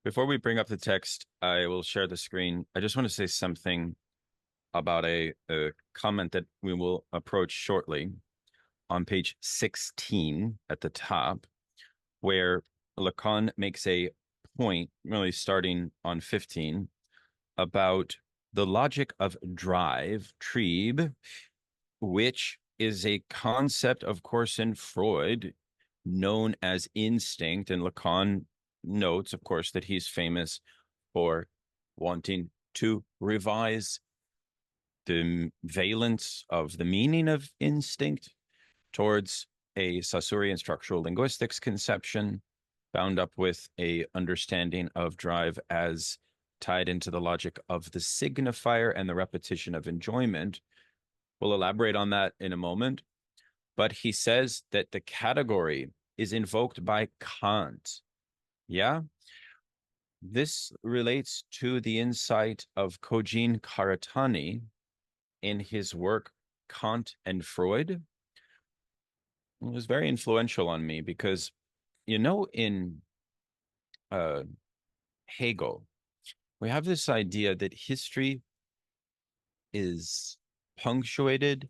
Before we bring up the text, I will share the screen. I just want to say something about a comment that we will approach shortly on page 16 at the top, where Lacan makes a point, really starting on 15, about the logic of drive, Trieb, which is a concept, of course, in Freud known as instinct. And Lacan notes, of course, that he's famous for wanting to revise the valence of the meaning of instinct towards a Saussurean structural linguistics conception, bound up with a understanding of drive as tied into the logic of the signifier and the repetition of enjoyment. We'll elaborate on that in a moment. But he says that the category is invoked by Kant. Yeah? This relates to the insight of Cogin Karatani in his work Kant and Freud. It was very influential on me because, in Hegel, we have this idea that history is punctuated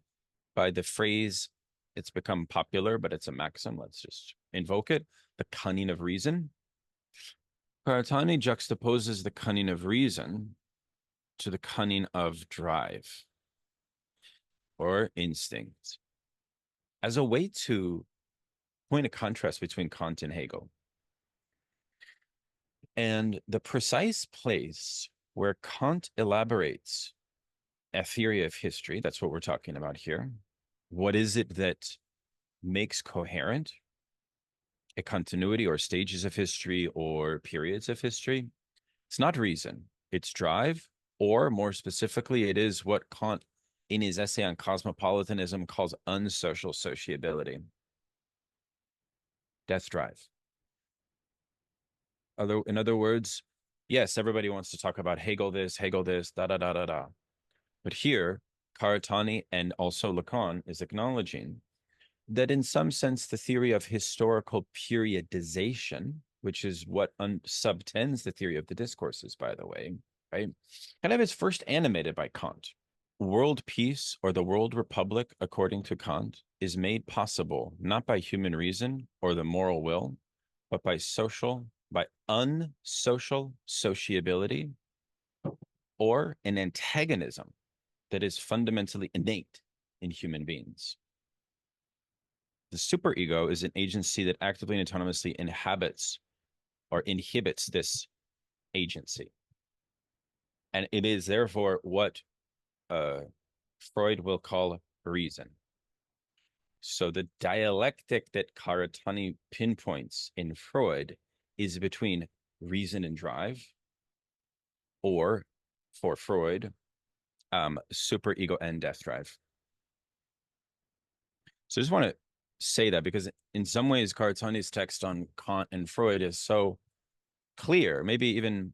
by the phrase, it's become popular, but it's a maxim. Let's just invoke it. The cunning of reason. Karatani juxtaposes the cunning of reason to the cunning of drive or instinct as a way to point a contrast between Kant and Hegel. And the precise place where Kant elaborates a theory of history, that's what we're talking about here. What is it that makes coherent a continuity or stages of history or periods of history? It's not reason, it's drive, or more specifically, it is what Kant in his essay on cosmopolitanism calls unsocial sociability. Death drive. In other words, yes, everybody wants to talk about Hegel this, da da da da da. But here, Karatani and also Lacan is acknowledging that in some sense, the theory of historical periodization, which is what subtends the theory of the discourses, by the way, right, kind of is first animated by Kant. World peace or the world republic, according to Kant, is made possible not by human reason or the moral will, but by unsocial sociability or an antagonism that is fundamentally innate in human beings. The superego is an agency that actively and autonomously inhabits or inhibits this agency. And it is therefore what Freud will call reason. So the dialectic that Karatani pinpoints in Freud is between reason and drive, or for Freud, superego and death drive. So I just want to say that because in some ways Karatani's text on Kant and Freud is so clear, maybe even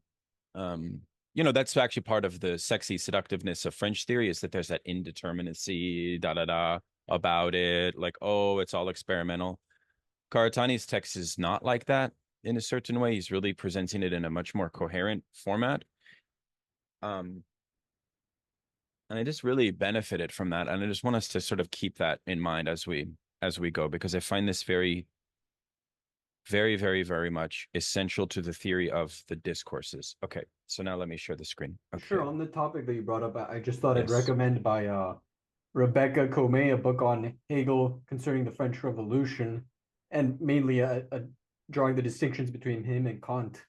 that's actually part of the sexy seductiveness of French theory, is that there's that indeterminacy about it, like, oh, it's all experimental. Karatani's text is not like that in a certain way. He's really presenting it in a much more coherent format. And I just really benefited from that. And I just want us to sort of keep that in mind as we go, because I find this very, very, very, very much essential to the theory of the discourses. Okay, so now let me share the screen. Okay. Sure. On the topic that you brought up, I just thought I'd Yes. recommend by Rebecca Comey, a book on Hegel concerning the French Revolution, and mainly drawing the distinctions between him and Kant.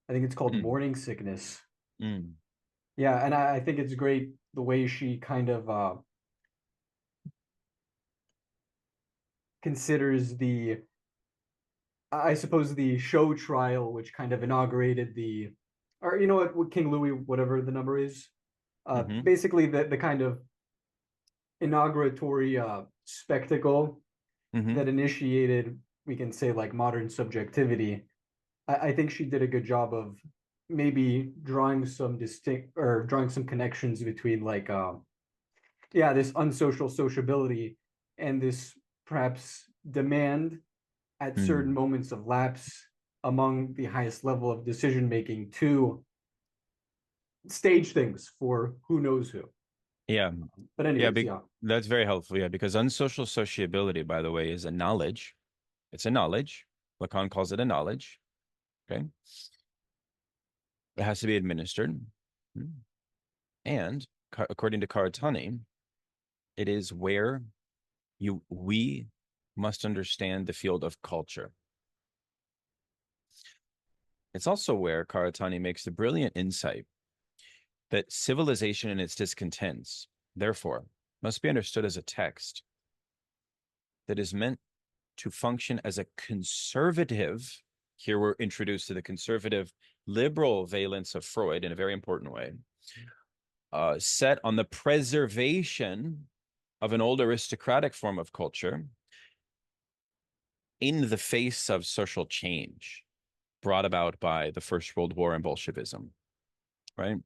I think it's called Mm. Morning Sickness. Mm. Yeah, and I think it's great the way she kind of considers I suppose, the show trial, which kind of inaugurated or you know what, King Louis, whatever the number is, Mm-hmm. basically the kind of inauguratory spectacle Mm-hmm. that initiated, we can say, like modern subjectivity. I think she did a good job of maybe drawing some connections between this unsocial sociability and this perhaps demand at certain Mm. moments of lapse among the highest level of decision making to stage things for who knows who. Yeah. But Yeah, anyways, yeah. that's very helpful. Yeah, because unsocial sociability, by the way, is a knowledge. It's a knowledge. Lacan calls it a knowledge. Okay. It has to be administered. And according to Karatani, it is where we must understand the field of culture. It's also where Karatani makes the brilliant insight that civilization and its discontents, therefore, must be understood as a text that is meant to function as a conservative. Here we're introduced to the conservative liberal valence of Freud in a very important way, set on the preservation of an old aristocratic form of culture in the face of social change brought about by the First World War and Bolshevism, right?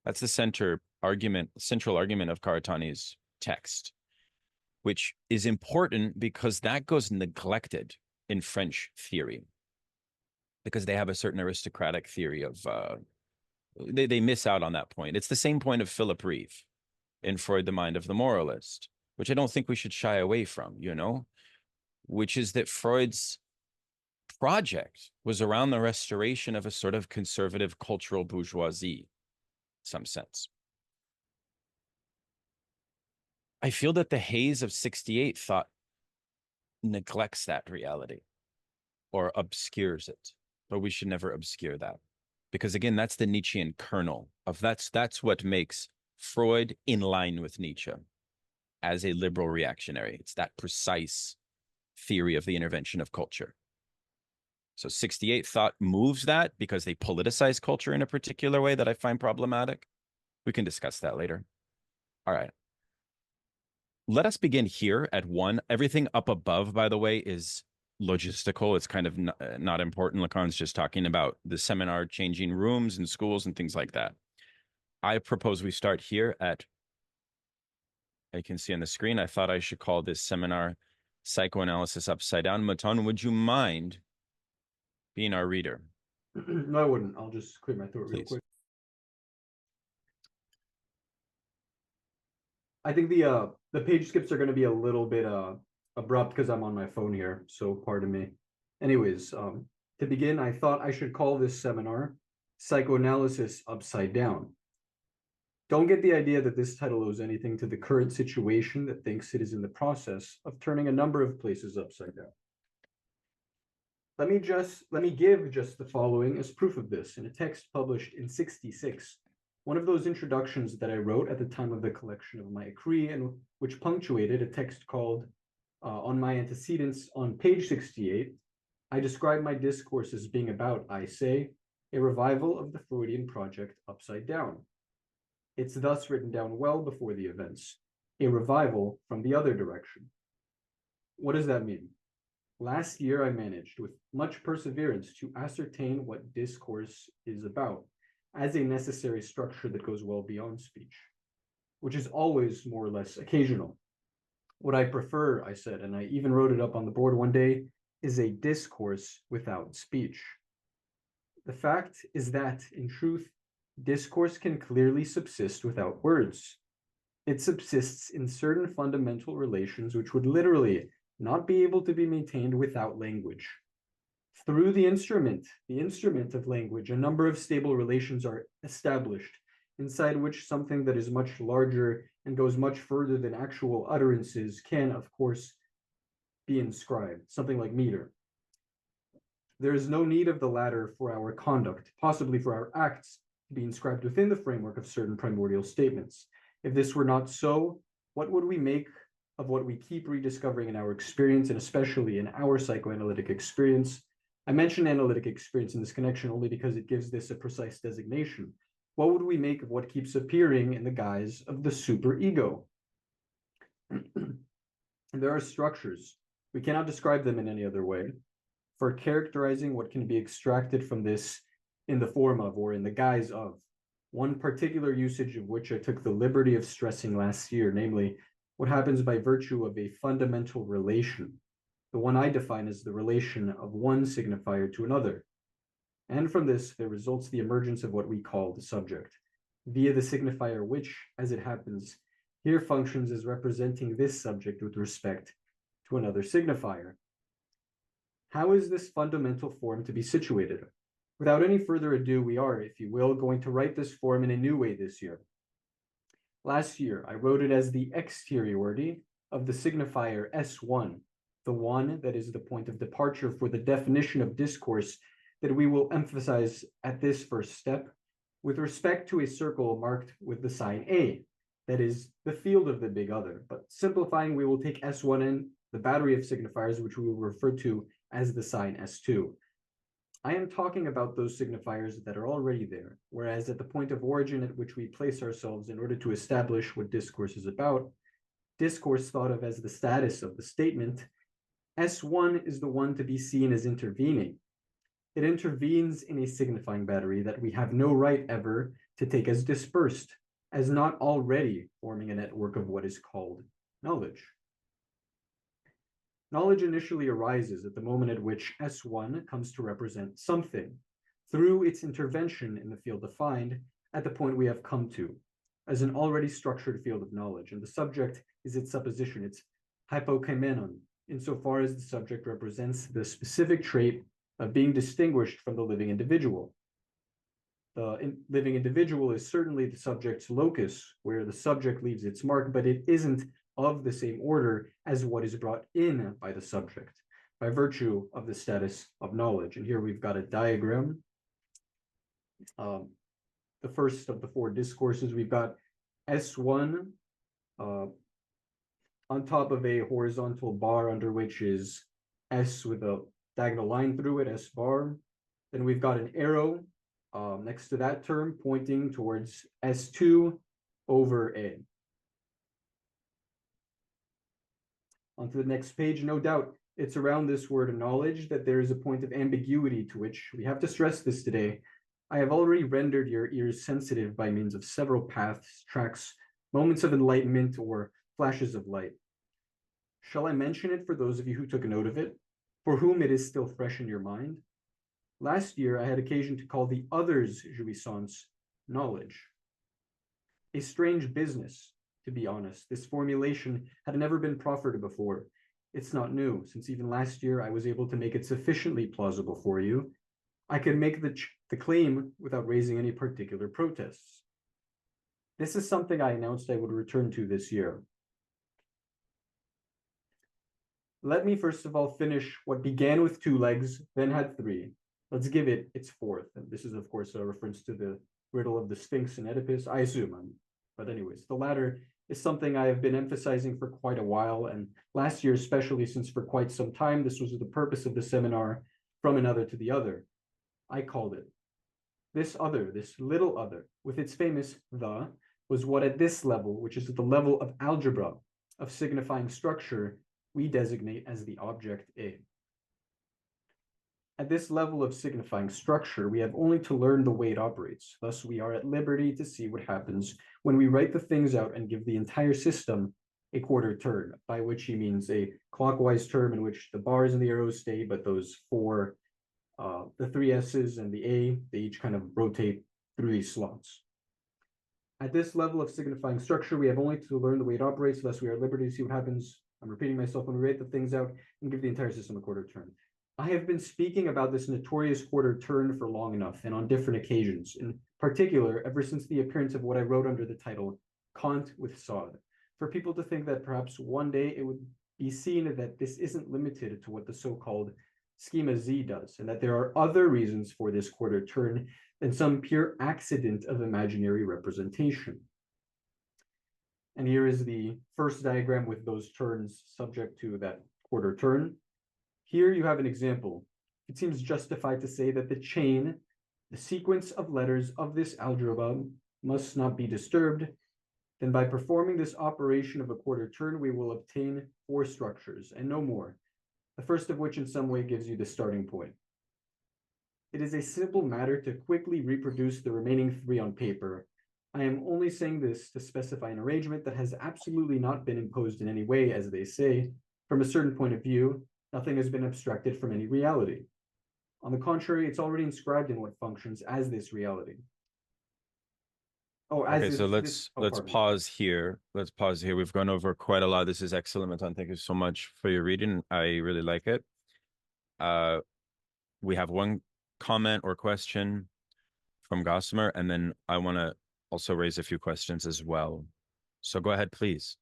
That's the central argument of Karatani's text, which is important because that goes neglected in French theory, because they have a certain aristocratic theory of they miss out on that point. It's the same point of Philip Reeve in Freud, the Mind of the Moralist, which I don't think we should shy away from, which is that Freud's project was around the restoration of a sort of conservative cultural bourgeoisie, in some sense. I feel that the haze of 68 thought neglects that reality or obscures it, but we should never obscure that. Because again, that's the Nietzschean kernel of that's what makes Freud in line with Nietzsche as a liberal reactionary. It's that precise theory of the intervention of culture. So 68 thought moves that because they politicize culture in a particular way that I find problematic. We can discuss that later. All right. Let us begin here at 1. Everything up above, by the way, is logistical. It's kind of not important. Lacan's just talking about the seminar changing rooms and schools and things like that. I propose we start here at, I can see on the screen, I thought I should call this seminar Psychoanalysis Upside Down. Maton, would you mind being our reader? No, I wouldn't. I'll just clear my throat real Please. quick. I think the page skips are going to be a little bit abrupt because I'm on my phone here, so pardon me. Anyways, to begin, I thought I should call this seminar Psychoanalysis Upside Down. Don't get the idea that this title owes anything to the current situation that thinks it is in the process of turning a number of places upside down. Let me give just the following as proof of this in a text published in 66, one of those introductions that I wrote at the time of the collection of my écrits, and which punctuated a text called On My Antecedents on page 68. I describe my discourse as being about, I say, a revival of the Freudian project upside down. It's thus written down well before the events, a revival from the other direction. What does that mean? Last year, I managed with much perseverance to ascertain what discourse is about as a necessary structure that goes well beyond speech, which is always more or less occasional. What I prefer, I said, and I even wrote it up on the board one day, is a discourse without speech. The fact is that, in truth, discourse can clearly subsist without words. It subsists in certain fundamental relations which would literally not be able to be maintained without language. Through the instrument of language, a number of stable relations are established, inside which something that is much larger and goes much further than actual utterances can, of course, be inscribed, something like meter. There is no need of the latter for our conduct, possibly for our acts, to be inscribed within the framework of certain primordial statements. If this were not so, what would we make of what we keep rediscovering in our experience, and especially in our psychoanalytic experience? I mention analytic experience in this connection only because it gives this a precise designation. What would we make of what keeps appearing in the guise of the superego? There are structures. We cannot describe them in any other way for characterizing what can be extracted from this in the form of or in the guise of. One particular usage of which I took the liberty of stressing last year, namely, what happens by virtue of a fundamental relation. the one I define as the relation of one signifier to another. And from this, there results the emergence of what we call the subject, via the signifier which, as it happens, here functions as representing this subject with respect to another signifier. How is this fundamental form to be situated? Without any further ado, we are, if you will, going to write this form in a new way this year. Last year, I wrote it as the exteriority of the signifier S1, the one that is the point of departure for the definition of discourse that we will emphasize at this first step with respect to a circle marked with the sign A, that is the field of the big other. But simplifying, we will take S1 in the battery of signifiers, which we will refer to as the sign S2. I am talking about those signifiers that are already there, whereas at the point of origin at which we place ourselves in order to establish what discourse is about, discourse thought of as the status of the statement, S1 is the one to be seen as intervening. It intervenes in a signifying battery that we have no right ever to take as dispersed, as not already forming a network of what is called knowledge. Knowledge initially arises at the moment at which S1 comes to represent something, through its intervention in the field defined at the point we have come to, as an already structured field of knowledge, and the subject is its supposition, its hypokaimenon, insofar as the subject represents the specific trait of being distinguished from the living individual. The living individual is certainly the subject's locus, where the subject leaves its mark, but it isn't of the same order as what is brought in by the subject, by virtue of the status of knowledge. And here we've got a diagram. The first of the four discourses, we've got S1 on top of a horizontal bar under which is S with a diagonal line through it, S bar. Then we've got an arrow next to that term pointing towards S2 over A. On to the next page, no doubt it's around this word knowledge that there is a point of ambiguity to which we have to stress this today. I have already rendered your ears sensitive by means of several paths, tracks, moments of enlightenment, or flashes of light. Shall I mention it for those of you who took note of it, for whom it is still fresh in your mind? Last year, I had occasion to call the others jouissance knowledge. A strange business, to be honest. This formulation had never been proffered before. It's not new, since even last year I was able to make it sufficiently plausible for you. I could make the claim without raising any particular protests. This is something I announced I would return to this year. Let me first of all finish what began with 2 legs, then had 3. Let's give it its 4th. And this is, of course, a reference to the riddle of the Sphinx and Oedipus, I assume. But anyways, the latter is something I have been emphasizing for quite a while, and last year especially, since for quite some time this was the purpose of the seminar, from another to the other. I called it. This other, this little other, with its famous the, was what at this level, which is at the level of algebra, of signifying structure, we designate as the object A. At this level of signifying structure, we have only to learn the way it operates. Thus, we are at liberty to see what happens when we write the things out and give the entire system a quarter turn, by which he means a clockwise term in which the bars and the arrows stay, but those 4, the 3 S's and the A, they each kind of rotate through these slots. At this level of signifying structure, we have only to learn the way it operates. Thus, we are at liberty to see what happens. I'm repeating myself when we write the things out and give the entire system a quarter turn. I have been speaking about this notorious quarter turn for long enough and on different occasions, in particular, ever since the appearance of what I wrote under the title, Kant with Sod, for people to think that perhaps one day it would be seen that this isn't limited to what the so-called schema Z does, and that there are other reasons for this quarter turn than some pure accident of imaginary representation. And here is the first diagram with those turns subject to that quarter turn. Here you have an example. It seems justified to say that the chain, the sequence of letters of this algebra must not be disturbed. Then by performing this operation of a quarter turn, we will obtain 4 structures and no more. The first of which in some way gives you the starting point. It is a simple matter to quickly reproduce the remaining 3 on paper. I am only saying this to specify an arrangement that has absolutely not been imposed in any way, as they say, from a certain point of view, Nothing has been abstracted from any reality. On the contrary, it's already inscribed in what functions as this reality. Oh, as Okay, so this, oh, let's pardon me. pause here. Let's pause here. We've gone over quite a lot. This is excellent, Matan. Thank you so much for your reading. I really like it. Uh, we have one comment or question from Gossamer, and then I want to also raise a few questions as well. So go ahead, please.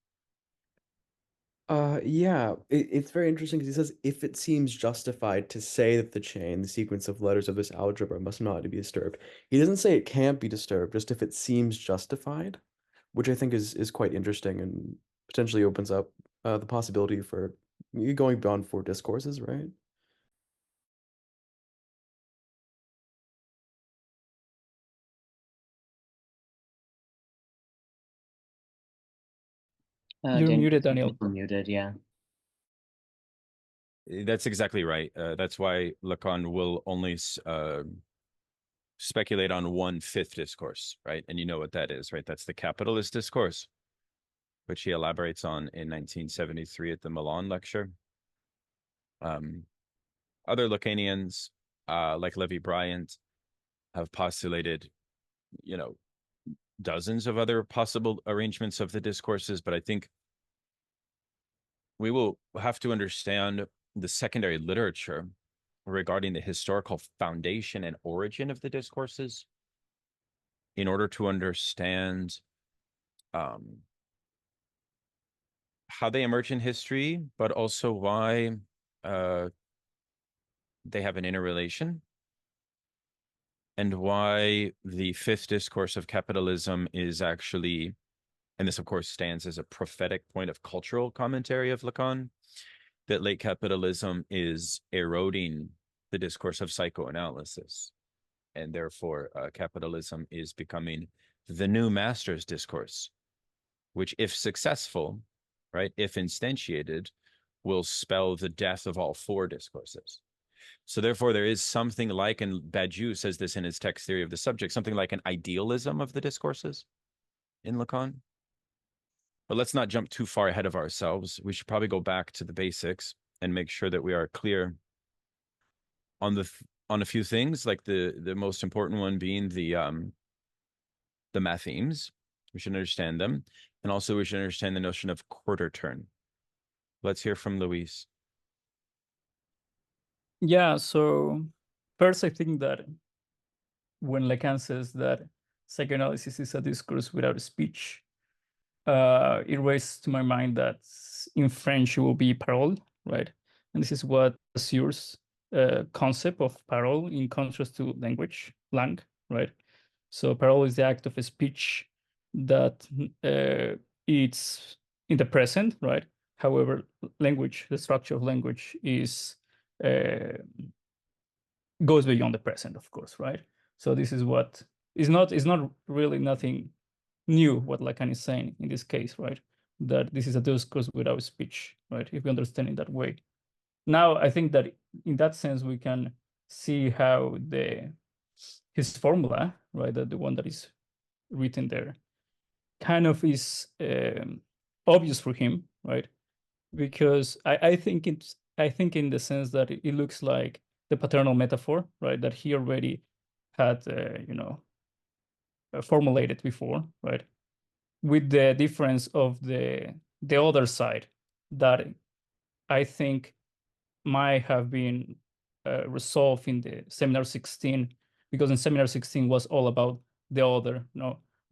Yeah, it's very interesting because he says if it seems justified to say that the sequence of letters of this algebra must not be disturbed. He doesn't say it can't be disturbed, just if it seems justified, which I think is quite interesting and potentially opens up the possibility for going beyond four discourses, right? You're Daniel, muted, Daniel. muted, yeah. That's exactly right. That's why Lacan will only speculate on one fifth discourse, right? And you know what that is, right? That's the capitalist discourse, which he elaborates on in 1973 at the Milan lecture. Other Lacanians, like Levi Bryant, have postulated, dozens of other possible arrangements of the discourses, but I think we will have to understand the secondary literature regarding the historical foundation and origin of the discourses in order to understand how they emerge in history, but also why they have an interrelation, and why the fifth discourse of capitalism is actually, and this of course stands as a prophetic point of cultural commentary of Lacan, that late capitalism is eroding the discourse of psychoanalysis, and therefore capitalism is becoming the new master's discourse, which, if successful, right, if instantiated, will spell the death of all four discourses. So therefore, there is something like, and Badiou says this in his text theory of the subject, something like an idealism of the discourses in Lacan. But let's not jump too far ahead of ourselves. We should probably go back to the basics and make sure that we are clear on on a few things, like the most important one being the mathemes. We should understand them, and also we should understand the notion of quarter turn. Let's hear from Luis. Yeah, so first I think that when Lacan says that psychoanalysis is a discourse without speech, it raises to my mind that in French it will be parole, right? And this is what Saussures concept of parole in contrast to langue, right? So parole is the act of a speech that it's in the present, right? However, language, the structure of language is goes beyond the present, of course, right? So this is what is not really nothing new what Lacan is saying in this case, right? That this is a discourse without speech, right? If we understand it that way. Now, I think that in that sense, we can see how his formula, right, the one that is written there, kind of is obvious for him, right? Because I think in the sense that it looks like the paternal metaphor, right, that he already had, formulated before, right, with the difference of the other side that I think might have been resolved in the Seminar 16, because in Seminar 16 was all about the other,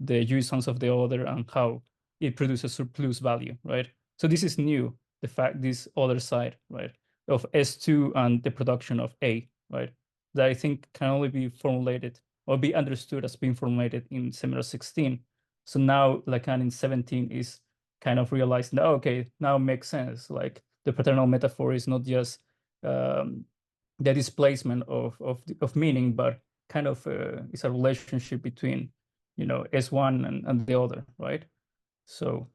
the jouissance of the other and how it produces surplus value, right? So this is new, the fact, this other side, right, of S2 and the production of A, right, that I think can only be formulated or be understood as being formulated in Seminar 16. So now Lacan in 17 is kind of realizing that, okay, now it makes sense. Like the paternal metaphor is not just the displacement of meaning, but kind of it's a relationship between, S1 and the other, right? So,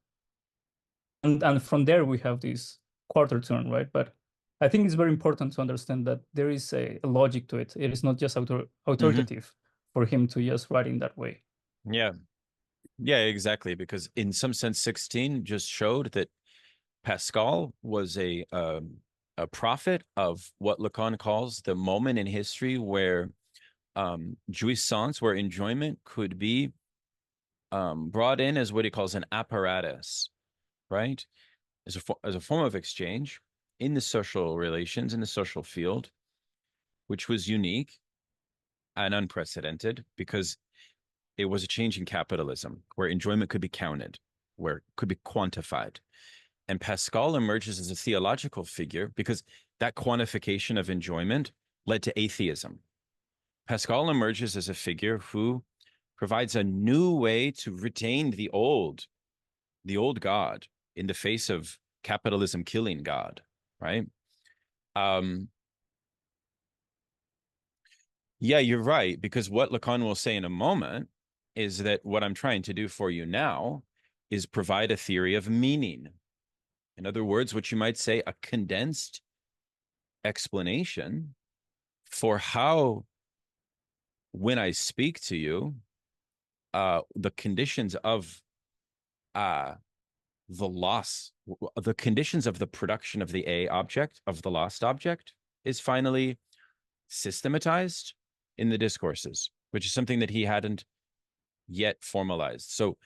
and from there we have this quarter turn, right? But I think it's very important to understand that there is a logic to it. It is not just authoritative for him to just write in that way. Yeah. Yeah, exactly. Because in some sense, 16 just showed that Pascal was a a prophet of what Lacan calls the moment in history where jouissance, where enjoyment could be brought in as what he calls an apparatus, right? As a form of exchange in the social relations, in the social field, which was unique and unprecedented because it was a change in capitalism where enjoyment could be counted, where it could be quantified. And Pascal emerges as a theological figure because that quantification of enjoyment led to atheism. Pascal emerges as a figure who provides a new way to retain the old God in the face of capitalism killing God, right? Yeah, you're right, because what Lacan will say in a moment is that what I'm trying to do for you now is provide a theory of meaning. In other words, what you might say, a condensed explanation for how, when I speak to you, the conditions of the loss, the conditions of the production of the A object, of the lost object, is finally systematized in the discourses, which is something that he hadn't yet formalized. So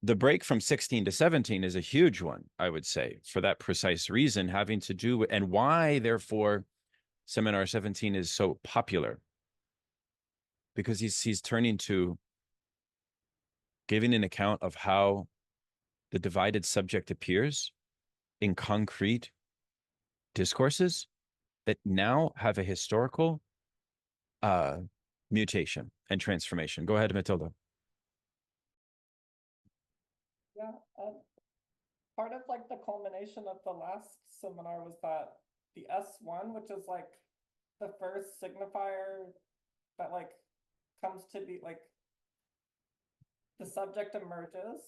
the break from 16 to 17 is a huge one, I would say, for that precise reason, having to do with, and why, therefore, Seminar 17 is so popular, because he's turning to giving an account of how the divided subject appears in concrete discourses that now have a historical mutation and transformation. Go ahead, Matilda. Yeah, part of like the culmination of the last seminar was that the S1, which is like the first signifier that like comes to be like the subject emerges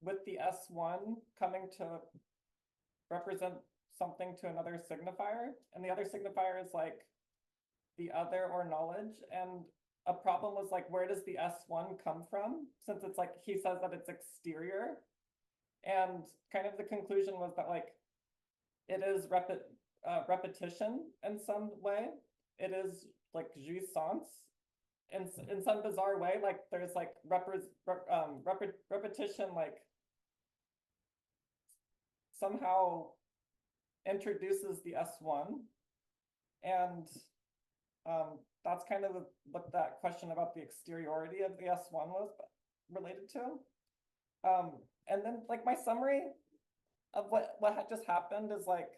with the S1 coming to represent something to another signifier, and the other signifier is like the other or knowledge. And a problem was like, where does the S1 come from? Since it's like, he says that it's exterior. And kind of the conclusion was that like, it is repetition in some way. It is like jouissance in some bizarre way. Like there's like repetition, like somehow introduces the S1. And that's kind of what that question about the exteriority of the S1 was related to. And then like my summary of what had just happened is like,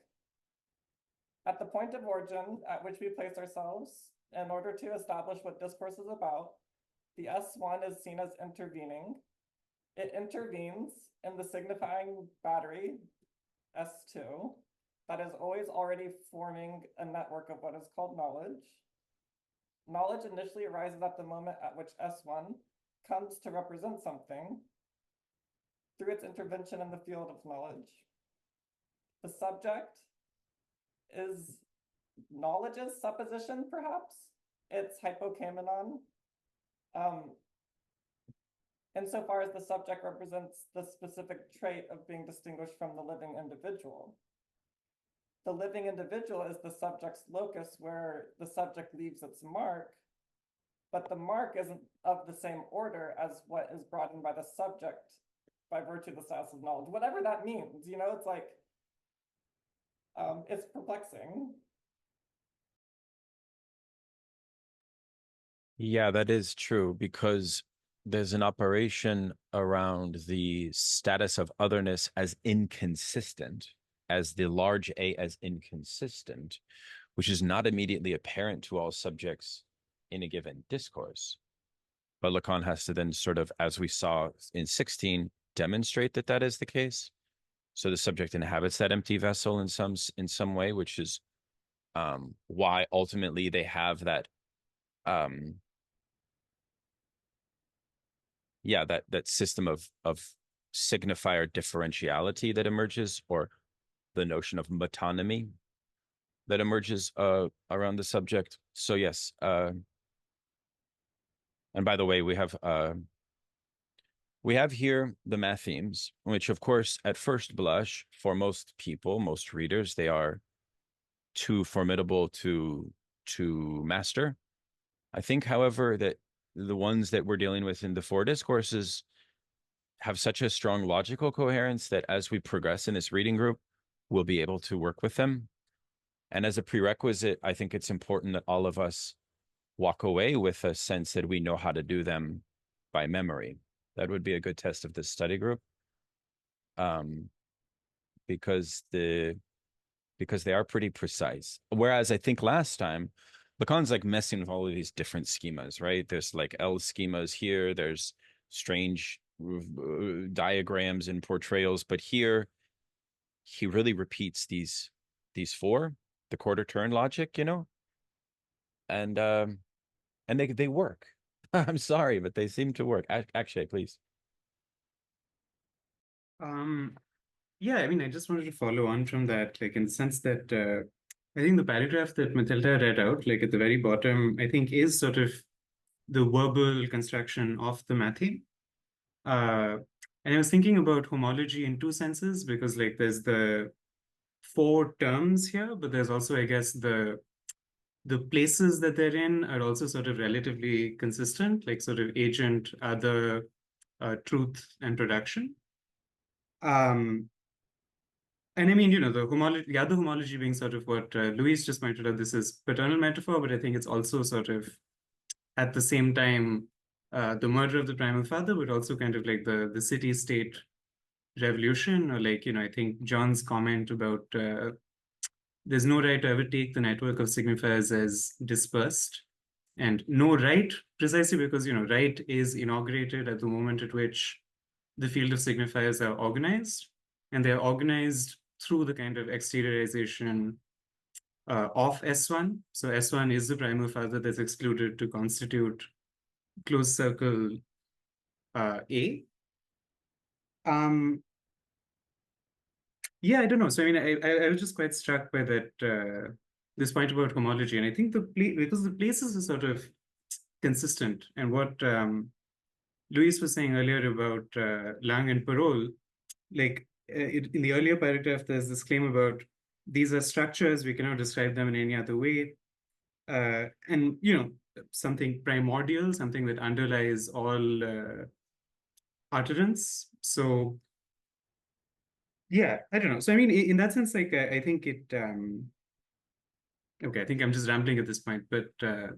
at the point of origin at which we place ourselves in order to establish what discourse is about, the S1 is seen as intervening. It intervenes in the signifying battery, S2, that is always already forming a network of what is called knowledge. Knowledge initially arises at the moment at which S1 comes to represent something through its intervention in the field of knowledge. The subject is knowledge's supposition, perhaps. It's hypokamenon. Insofar as the subject represents the specific trait of being distinguished from the living individual. The living individual is the subject's locus where the subject leaves its mark, but the mark isn't of the same order as what is brought in by the subject by virtue of the status of knowledge. Whatever that means, you know, it's like, it's perplexing. Yeah, that is true, because there's an operation around the status of otherness as inconsistent, as the large A as inconsistent, which is not immediately apparent to all subjects in a given discourse. But Lacan has to then sort of, as we saw in 16, demonstrate that that is the case. So the subject inhabits that empty vessel in some way, which is why ultimately they have that that system of signifier differentiality that emerges, or the notion of metonymy that emerges around the subject. So yes, and by the way, we have we have here the math themes, which of course, at first blush, for most people, most readers, they are too formidable to master. I think, however, that the ones that we're dealing with in the four discourses have such a strong logical coherence that as we progress in this reading group, we'll be able to work with them. And as a prerequisite, I think it's important that all of us walk away with a sense that we know how to do them by memory. That would be a good test of this study group. Because they are pretty precise. Whereas I think last time, Lacan's like messing with all of these different schemas, right? There's like L schemas here, there's strange diagrams and portrayals, but here he really repeats these four, the quarter turn logic, and they work. I'm sorry, but they seem to work. Actually, please. Yeah, I mean, I just wanted to follow on from that, like in the sense that I think the paragraph that Matilda read out, like at the very bottom, I think is sort of the verbal construction of the mathy. And I was thinking about homology in two senses, because like there's the four terms here, but there's also, I guess, the places that they're in are also sort of relatively consistent, like sort of agent, other, truth, and production. And I mean, the other homology being sort of what Luis just pointed out, this is paternal metaphor, but I think it's also sort of at the same time the murder of the primal father, but also kind of like the city-state revolution, or like, I think John's comment about there's no right to ever take the network of signifiers as dispersed, and no right, precisely because, right is inaugurated at the moment at which the field of signifiers are organized, and they're organized through the kind of exteriorization of S1. So S1 is the primal father that's excluded to constitute closed circle A. Yeah, I don't know. So I mean, I was just quite struck by that this point about homology, and I think because the places are sort of consistent, and what Luis was saying earlier about Lang and Parole, like in the earlier paragraph, there's this claim about these are structures, we cannot describe them in any other way. And, something primordial, something that underlies all utterance. So, yeah, I don't know. So, I mean, in that sense, like, I think it, okay, I think I'm just rambling at this point, but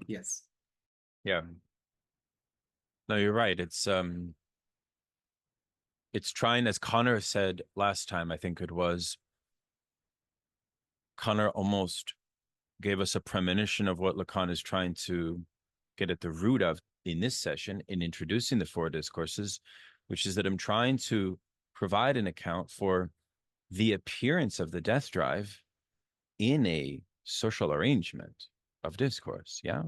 yes. Yeah. No, you're right. It's trying, as Connor said last time, I think it was, Connor almost gave us a premonition of what Lacan is trying to get at the root of in this session in introducing the four discourses, which is that I'm trying to provide an account for the appearance of the death drive in a social arrangement of discourse, yeah?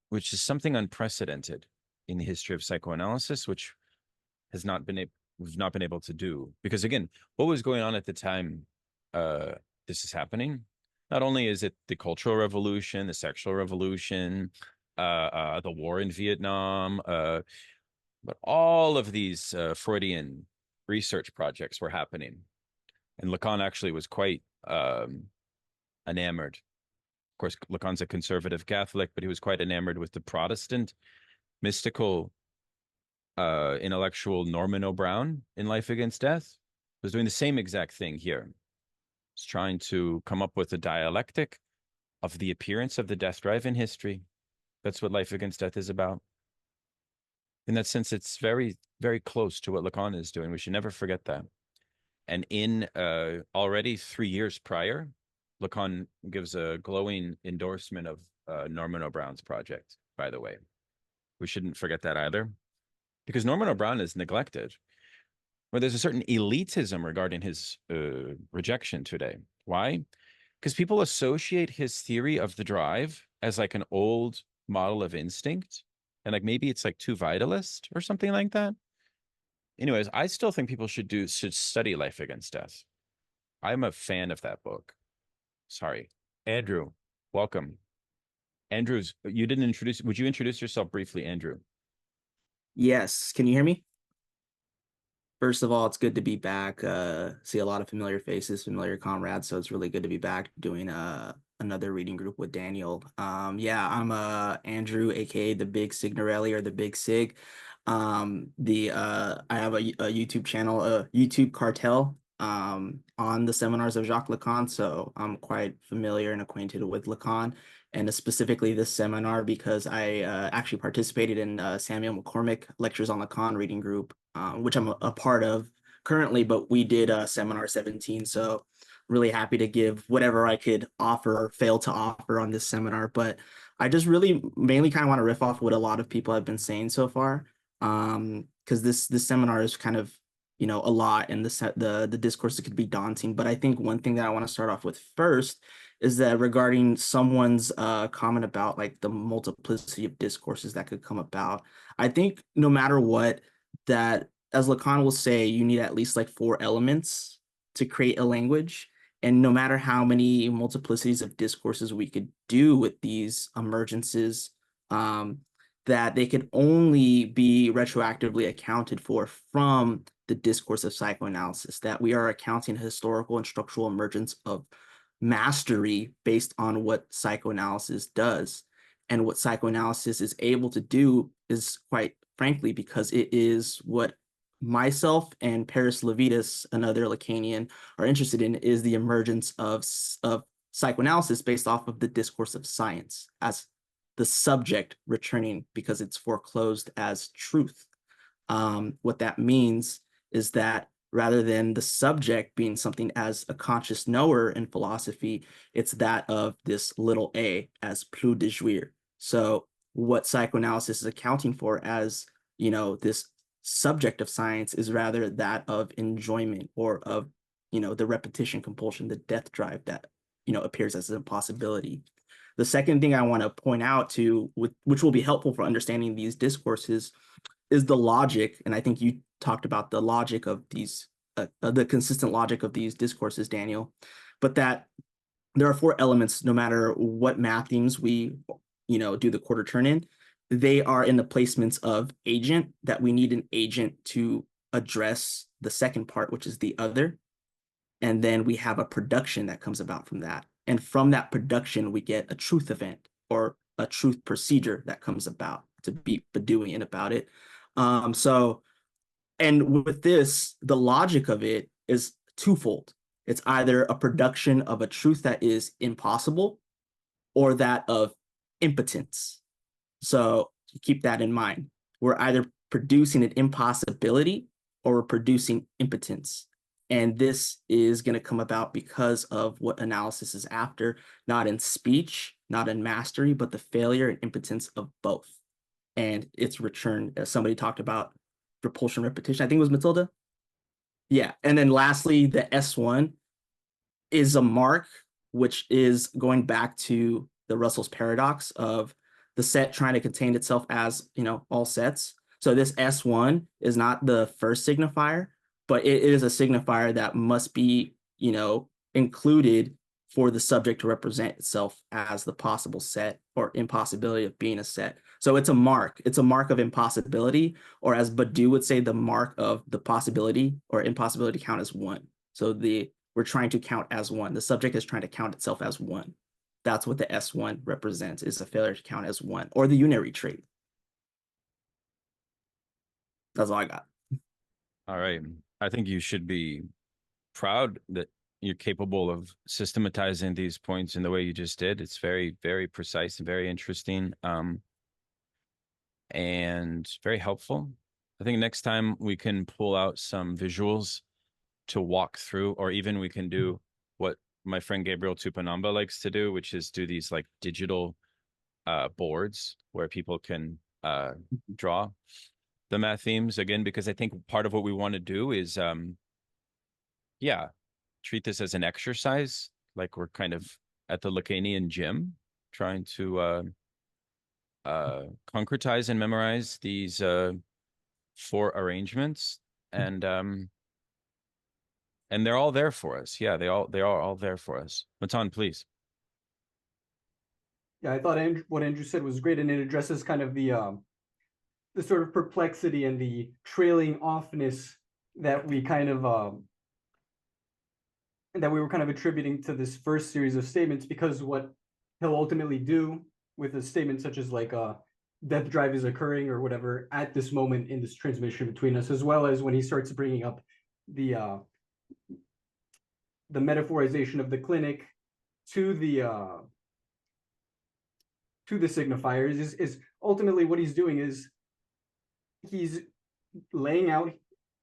Which is something unprecedented in the history of psychoanalysis, which has not been we've not been able to do. Because again, what was going on at the time this is happening? Not only is it the Cultural Revolution, the Sexual Revolution, the war in Vietnam, but all of these Freudian research projects were happening. And Lacan actually was quite enamored. Of course, Lacan's a conservative Catholic, but he was quite enamored with the Protestant mystical intellectual Norman O'Brien in Life Against Death. Was doing the same exact thing here. He's trying to come up with a dialectic of the appearance of the death drive in history. That's what Life Against Death is about. In that sense, it's very, very close to what Lacan is doing. We should never forget that. And in already 3 years prior, Lacan gives a glowing endorsement of Norman O'Brien's project, by the way. We shouldn't forget that either, because Norman O'Brien is neglected. Well, there's a certain elitism regarding his rejection today. Why? Because people associate his theory of the drive as like an old model of instinct, and like maybe it's like too vitalist or something like that. Anyways, I still think people should study Life Against Death. I'm a fan of that book. Sorry, Andrew, welcome. Andrew's, you didn't introduce. Would you introduce yourself briefly, Andrew? Yes, can you hear me? First of all, it's good to be back. See a lot of familiar faces, familiar comrades, so it's really good to be back doing another reading group with Daniel. Yeah, I'm Andrew, aka the Big Signorelli or the Big Sig. I have a YouTube channel, a YouTube cartel on the seminars of Jacques Lacan, so I'm quite familiar and acquainted with Lacan, and specifically this seminar because I actually participated in Samuel McCormick Lectures on Lacan reading group, which I'm a part of currently, but we did seminar 17, so really happy to give whatever I could offer or fail to offer on this seminar. But I just really mainly kind of want to riff off what a lot of people have been saying so far, because this seminar is kind of, you know, a lot, and the discourse could be daunting. But I think one thing that I want to start off with first is that regarding someone's comment about like the multiplicity of discourses that could come about, I think no matter what, that as Lacan will say, you need at least like 4 elements to create a language. And no matter how many multiplicities of discourses we could do with these emergences, that they could only be retroactively accounted for from the discourse of psychoanalysis, that we are accounting historical and structural emergence of mastery based on what psychoanalysis does. And what psychoanalysis is able to do is, quite frankly, because it is what myself and Paris Levitas, another Lacanian, are interested in, is the emergence of psychoanalysis based off of the discourse of science as the subject returning because it's foreclosed as truth. What that means is that rather than the subject being something as a conscious knower in philosophy, it's that of this little a as plus de jouir. So what psychoanalysis is accounting for as, you know, this subject of science is rather that of enjoyment, or of, you know, the repetition compulsion, the death drive that, you know, appears as an impossibility. The second thing I want to point out to, which will be helpful for understanding these discourses, is the logic. And I think you talked about the logic of these, the consistent logic of these discourses, Daniel, but that there are 4 elements, no matter what math themes we, you know, do the quarter turn in, they are in the placements of agent, that we need an agent to address the second part, which is the other. And then we have a production that comes about from that. And from that production, we get a truth event or a truth procedure that comes about to be Bedouin about it. So, and with this, the logic of it is twofold. It's either a production of a truth that is impossible or that of impotence. So keep that in mind. We're either producing an impossibility or we're producing impotence. And this is going to come about because of what analysis is after, not in speech, not in mastery, but the failure and impotence of both. And its return, as somebody talked about, repulsion, repetition. I think it was Matilda. Yeah. And then lastly, the S1 is a mark, which is going back to the Russell's paradox of the set trying to contain itself as, you know, all sets. So this S1 is not the first signifier, but it is a signifier that must be, you know, included for the subject to represent itself as the possible set or impossibility of being a set. So it's a mark. It's a mark of impossibility, or as Badiou would say, the mark of the possibility or impossibility count as 1. So we're trying to count as 1. The subject is trying to count itself as 1. That's what the S1 represents, is a failure to count as 1, or the unary trait. That's all I got. All right. I think you should be proud that you're capable of systematizing these points in the way you just did. It's very, very precise and very interesting, and very helpful. I think next time we can pull out some visuals to walk through, or even we can do what my friend Gabriel Tupanamba likes to do, which is do these like digital boards where people can draw the math themes again, because I think part of what we want to do is treat this as an exercise, like we're kind of at the Lacanian gym trying to concretize and memorize these 4 arrangements, and they're all there for us. Yeah, they are all there for us. Matan, please. Yeah, I thought what Andrew said was great, and it addresses kind of the the sort of perplexity and the trailing offness that we kind of that we were kind of attributing to this first series of statements, because what he'll ultimately do with a statement such as like death drive is occurring or whatever at this moment in this transmission between us, as well as when he starts bringing up the metaphorization of the clinic to the signifiers, is ultimately what he's doing is he's laying out,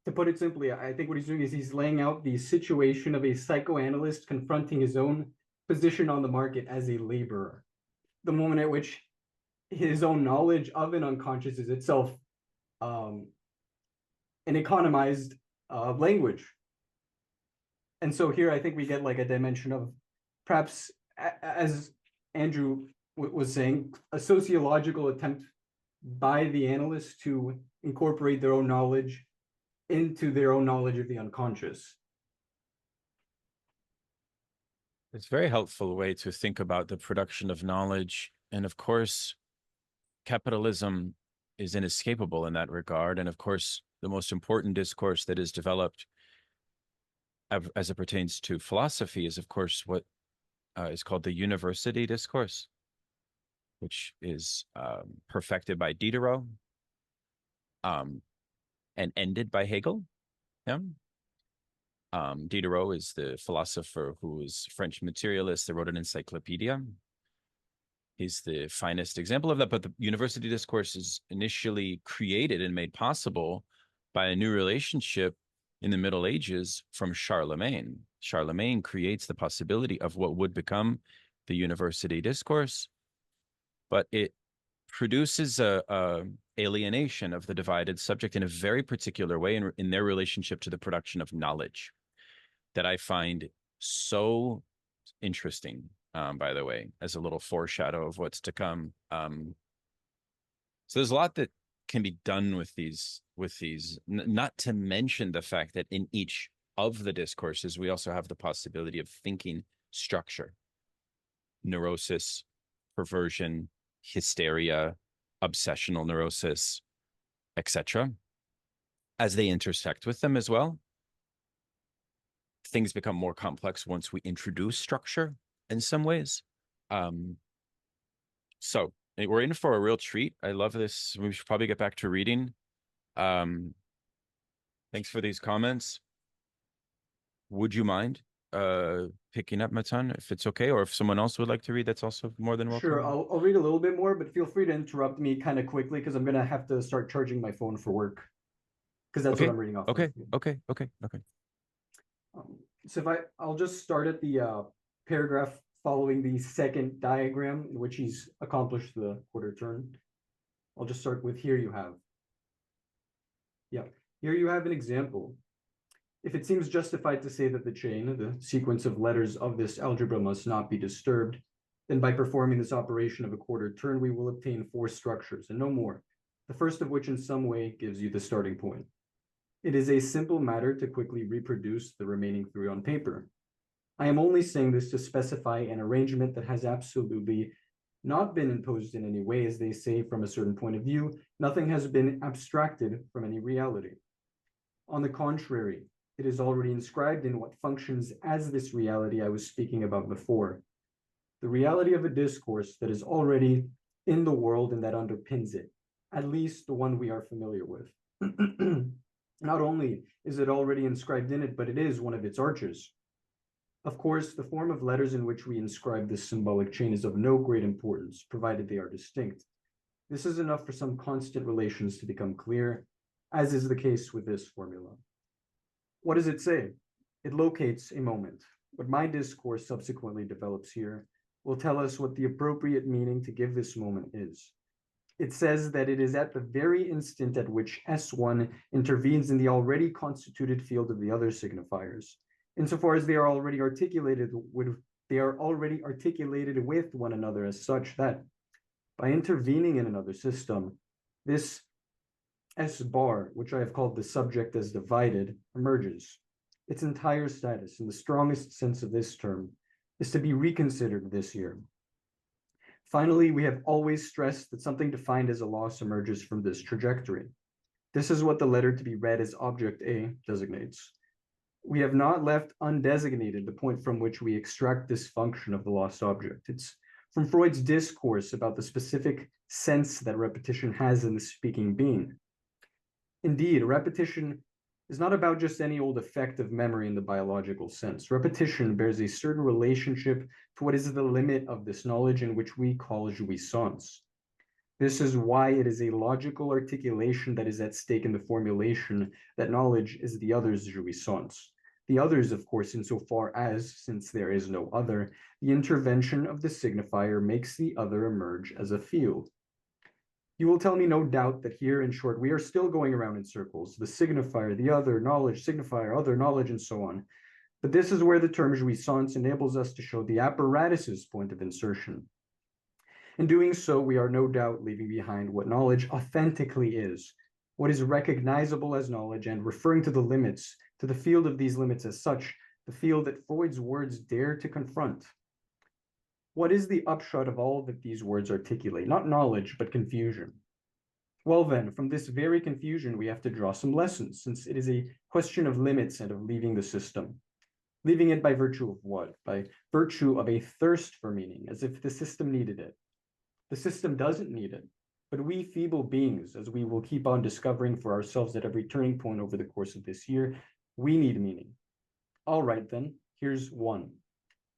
to put it simply, I think what he's doing is he's laying out the situation of a psychoanalyst confronting his own position on the market as a laborer. The moment at which his own knowledge of an unconscious is itself an economized language. And so here I think we get like a dimension of perhaps, as Andrew was saying, a sociological attempt by the analyst to incorporate their own knowledge into their own knowledge of the unconscious. It's a very helpful way to think about the production of knowledge. And of course, capitalism is inescapable in that regard. And of course, the most important discourse that is developed as it pertains to philosophy is, of course, what is called the university discourse, which is perfected by Diderot and ended by Hegel. Yeah. Diderot is the philosopher who is French materialist that wrote an encyclopedia. He's the finest example of that, but the university discourse is initially created and made possible by a new relationship in the Middle Ages from Charlemagne. Charlemagne creates the possibility of what would become the university discourse, but it produces a alienation of the divided subject in a very particular way in their relationship to the production of knowledge that I find so interesting, by the way, as a little foreshadow of what's to come. So there's a lot that can be done with these, not to mention the fact that in each of the discourses, we also have the possibility of thinking structure, neurosis, perversion, hysteria, obsessional neurosis, etc. As they intersect with them as well, things become more complex once we introduce structure in some ways. So we're in for a real treat. I love this. We should probably get back to reading. Thanks for these comments. Would you mind picking up, Matan, if it's okay, or if someone else would like to read, that's also more than welcome. Sure, I'll read a little bit more, but feel free to interrupt me kind of quickly because I'm gonna have to start charging my phone for work, because that's Okay. what I'm reading off. Okay. Of. Okay. So I'll just start at the paragraph following the second diagram in which he's accomplished the quarter turn. I'll just start with here you have. Yeah, here you have an example. If it seems justified to say that the chain, the sequence of letters of this algebra must not be disturbed, then by performing this operation of a quarter turn, we will obtain 4 structures and no more, the first of which in some way gives you the starting point. It is a simple matter to quickly reproduce the remaining 3 on paper. I am only saying this to specify an arrangement that has absolutely not been imposed in any way, as they say, from a certain point of view. Nothing has been abstracted from any reality. On the contrary, it is already inscribed in what functions as this reality I was speaking about before. The reality of a discourse that is already in the world and that underpins it, at least the one we are familiar with. Not only is it already inscribed in it, but it is one of its arches. Of course, the form of letters in which we inscribe this symbolic chain is of no great importance, provided they are distinct. This is enough for some constant relations to become clear, as is the case with this formula. What does it say? It locates a moment. What my discourse subsequently develops here will tell us what the appropriate meaning to give this moment is. It says that it is at the very instant at which S1 intervenes in the already constituted field of the other signifiers, insofar as they are already articulated with one another as such that, by intervening in another system, this S bar, which I have called the subject as divided, emerges. Its entire status, in the strongest sense of this term, is to be reconsidered this year. Finally, we have always stressed that something defined as a loss emerges from this trajectory. This is what the letter to be read as object A designates. We have not left undesignated the point from which we extract this function of the lost object. It's from Freud's discourse about the specific sense that repetition has in the speaking being. Indeed, repetition is not about just any old effect of memory in the biological sense. Repetition bears a certain relationship to what is the limit of this knowledge in which we call jouissance. This is why it is a logical articulation that is at stake in the formulation that knowledge is the other's jouissance. The others, of course, insofar as, since there is no other, the intervention of the signifier makes the other emerge as a field. You will tell me no doubt that here, in short, we are still going around in circles, the signifier, the other, knowledge, signifier, other, knowledge, and so on. But this is where the term jouissance enables us to show the apparatus's point of insertion. In doing so, we are no doubt leaving behind what knowledge authentically is, what is recognizable as knowledge, and referring to the limits, to the field of these limits as such, the field that Freud's words dare to confront. What is the upshot of all that these words articulate? Not knowledge, but confusion. Well then, from this very confusion, we have to draw some lessons, since it is a question of limits and of leaving the system. Leaving it by virtue of what? By virtue of a thirst for meaning, as if the system needed it. The system doesn't need it, but we feeble beings, as we will keep on discovering for ourselves at every turning point over the course of this year, we need meaning. All right then, here's one.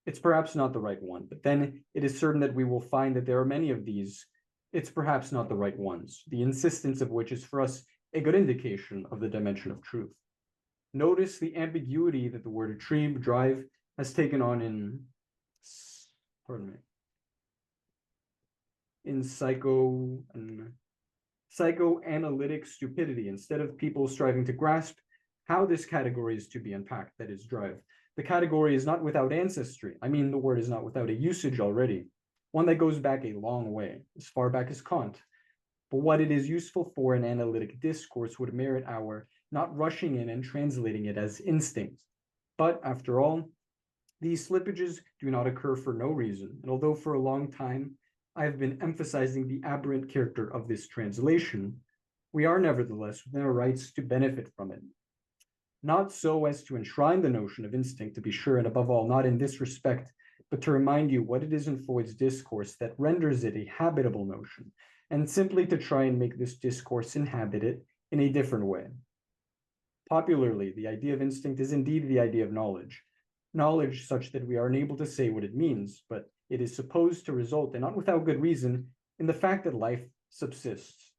It's perhaps not the right one, but then it is certain that we will find that there are many of these. It's perhaps not the right ones, the insistence of which is for us a good indication of the dimension of truth. Notice the ambiguity that the word drive has taken on in psychoanalytic stupidity, instead of people striving to grasp how this category is to be unpacked, that is drive. The category is not without ancestry. I mean, the word is not without a usage already, one that goes back a long way, as far back as Kant. But what it is useful for in analytic discourse would merit our not rushing in and translating it as instinct. But after all, these slippages do not occur for no reason, and although for a long time I have been emphasizing the aberrant character of this translation, we are nevertheless within our rights to benefit from it. Not so as to enshrine the notion of instinct, to be sure, and above all, not in this respect, but to remind you what it is in Freud's discourse that renders it a habitable notion, and simply to try and make this discourse inhabit it in a different way. Popularly, the idea of instinct is indeed the idea of knowledge such that we are unable to say what it means, but it is supposed to result, and not without good reason, in the fact that life subsists.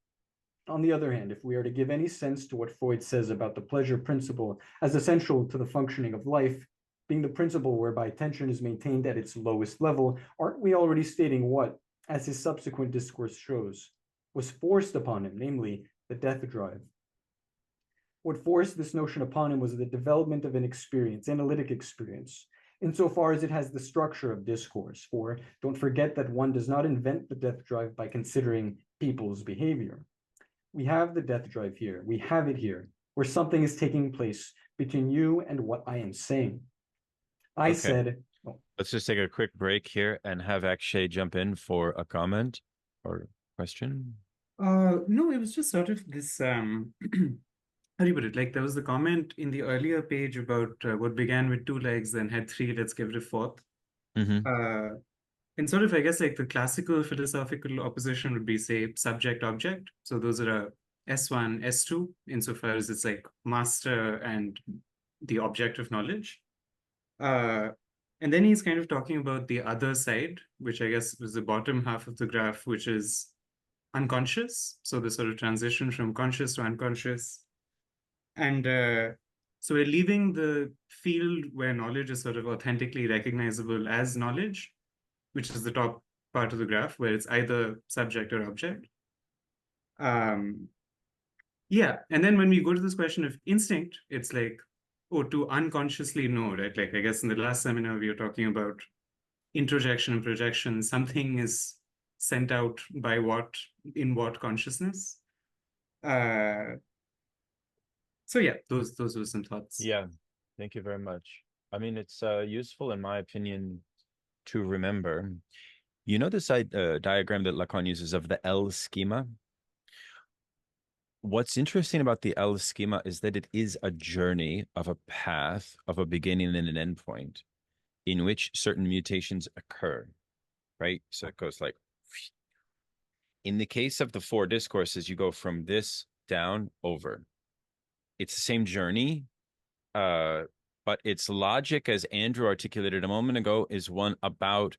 On the other hand, if we are to give any sense to what Freud says about the pleasure principle as essential to the functioning of life, being the principle whereby attention is maintained at its lowest level, aren't we already stating what, as his subsequent discourse shows, was forced upon him, namely the death drive? What forced this notion upon him was the development of an experience, analytic experience, insofar as it has the structure of discourse. For don't forget that one does not invent the death drive by considering people's behavior. We have the death drive here. We have it here, where something is taking place between you and what I am saying. I said, let's just take a quick break here and have Akshay jump in for a comment or question. No, it was just sort of this how do you put it? Like there was the comment in the earlier page about what began with 2 legs, then had 3, let's give it a 4th. And sort of, I guess, like the classical philosophical opposition would be, say, subject-object. So those are S1, S2, insofar as it's like master and the object of knowledge. And then he's kind of talking about the other side, which I guess was the bottom half of the graph, which is unconscious. So the sort of transition from conscious to unconscious. And so we're leaving the field where knowledge is sort of authentically recognizable as knowledge, which is the top part of the graph, where it's either subject or object. Yeah, and then when we go to this question of instinct, it's like, oh, to unconsciously know, right? Like, I guess in the last seminar, we were talking about introjection and projection. Something is sent out by what, in what consciousness. So yeah, those were some thoughts. Yeah, thank you very much. I mean, it's useful, in my opinion, to remember You know this diagram that Lacan uses of the L schema? What's interesting about the L schema is that it is a journey of a path of a beginning and an endpoint in which certain mutations occur, right? So it goes like, in the case of the four discourses, you go from this down over. It's the same journey, but its logic, as Andrew articulated a moment ago, is one about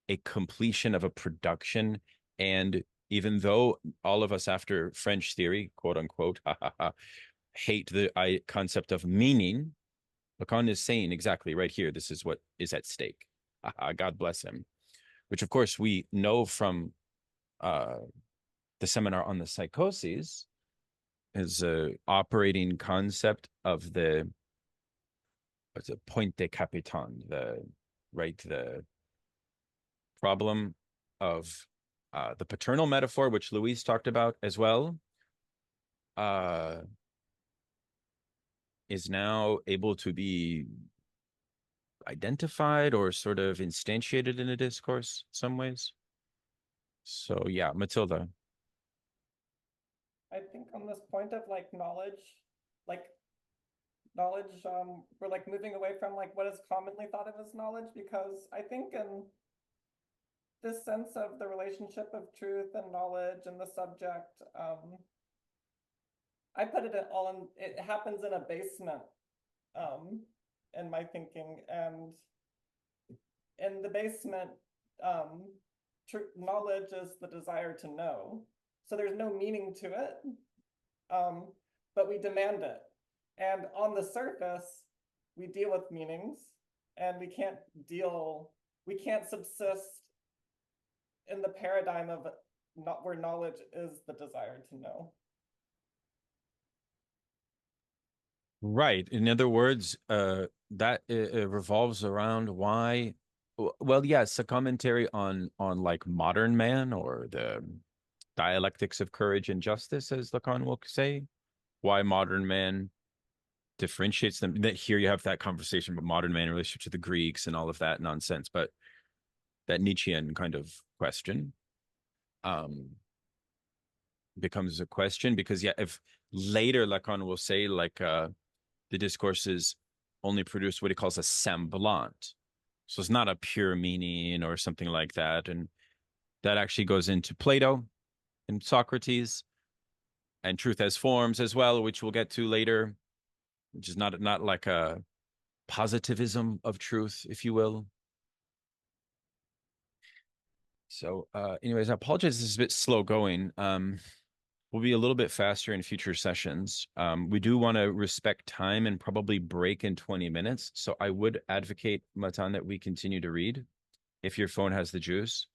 a completion of a production. And even though all of us after French theory, quote unquote, hate the concept of meaning, Lacan is saying exactly right here, this is what is at stake. God bless him. Which, of course, we know from the seminar on the psychoses is a operating concept of the point de capitan, the problem of the paternal metaphor, which Louise talked about as well, is now able to be identified or sort of instantiated in a discourse in some ways. So yeah, Matilda. I think on this point of like knowledge, we're like moving away from like what is commonly thought of as knowledge, because I think in this sense of the relationship of truth and knowledge and the subject, I put it all in, it happens in a basement, in my thinking, and in the basement, knowledge is the desire to know. So there's no meaning to it, but we demand it. And on the surface, we deal with meanings, and we can't subsist in the paradigm of not where knowledge is the desire to know. Right. In other words, that revolves around why. Well, yes, a commentary on like modern man or the dialectics of courage and justice, as Lacan will say, why modern man differentiates them. That here you have that conversation about modern man in relationship to the Greeks and all of that nonsense, but that Nietzschean kind of question becomes a question because yeah, if later Lacan will say like the discourses only produce what he calls a semblant. So it's not a pure meaning or something like that. And that actually goes into Plato and Socrates and truth as forms as well, which we'll get to later, which is not like a positivism of truth, if you will. So anyways, I apologize, this is a bit slow going. We'll be a little bit faster in future sessions. We do want to respect time and probably break in 20 minutes. So I would advocate, Matan, that we continue to read if your phone has the juice.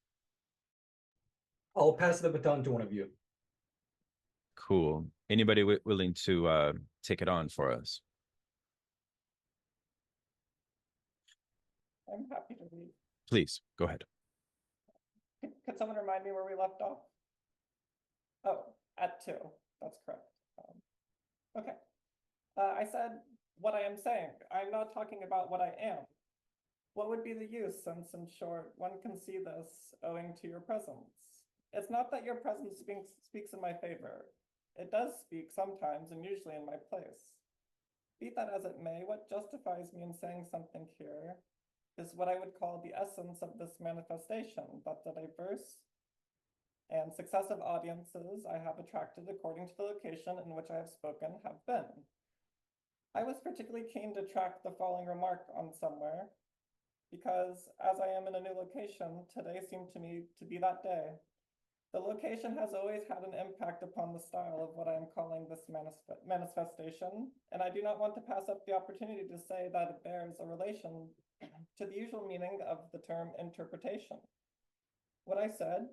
I'll pass the baton to one of you. Cool. Anybody willing to take it on for us? I'm happy to read. Please, go ahead. Could someone remind me where we left off? Oh, at 2. That's correct. Okay. I said what I am saying. I'm not talking about what I am. What would be the use, since in short, one can see this owing to your presence? It's not that your presence speaks in my favor. It does speak sometimes and usually in my place. Be that as it may, what justifies me in saying something here is what I would call the essence of this manifestation, that the diverse and successive audiences I have attracted according to the location in which I have spoken have been. I was particularly keen to track the following remark on somewhere, because as I am in a new location, today seemed to me to be that day. The location has always had an impact upon the style of what I am calling this manifestation, and I do not want to pass up the opportunity to say that it bears a relation to the usual meaning of the term interpretation. What I said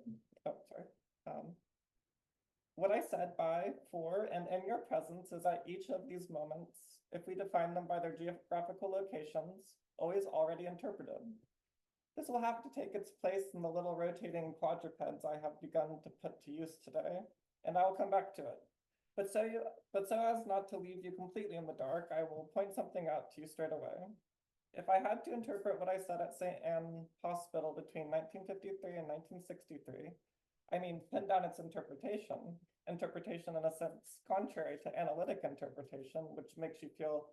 by, for, and in your presence is at each of these moments, if we define them by their geographical locations, always already interpreted. This will have to take its place in the little rotating quadrupeds I have begun to put to use today, and I will come back to it. But so as not to leave you completely in the dark, I will point something out to you straight away. If I had to interpret what I said at St. Anne Hospital between 1953 and 1963, I mean, pin down its interpretation in a sense contrary to analytic interpretation, which makes you feel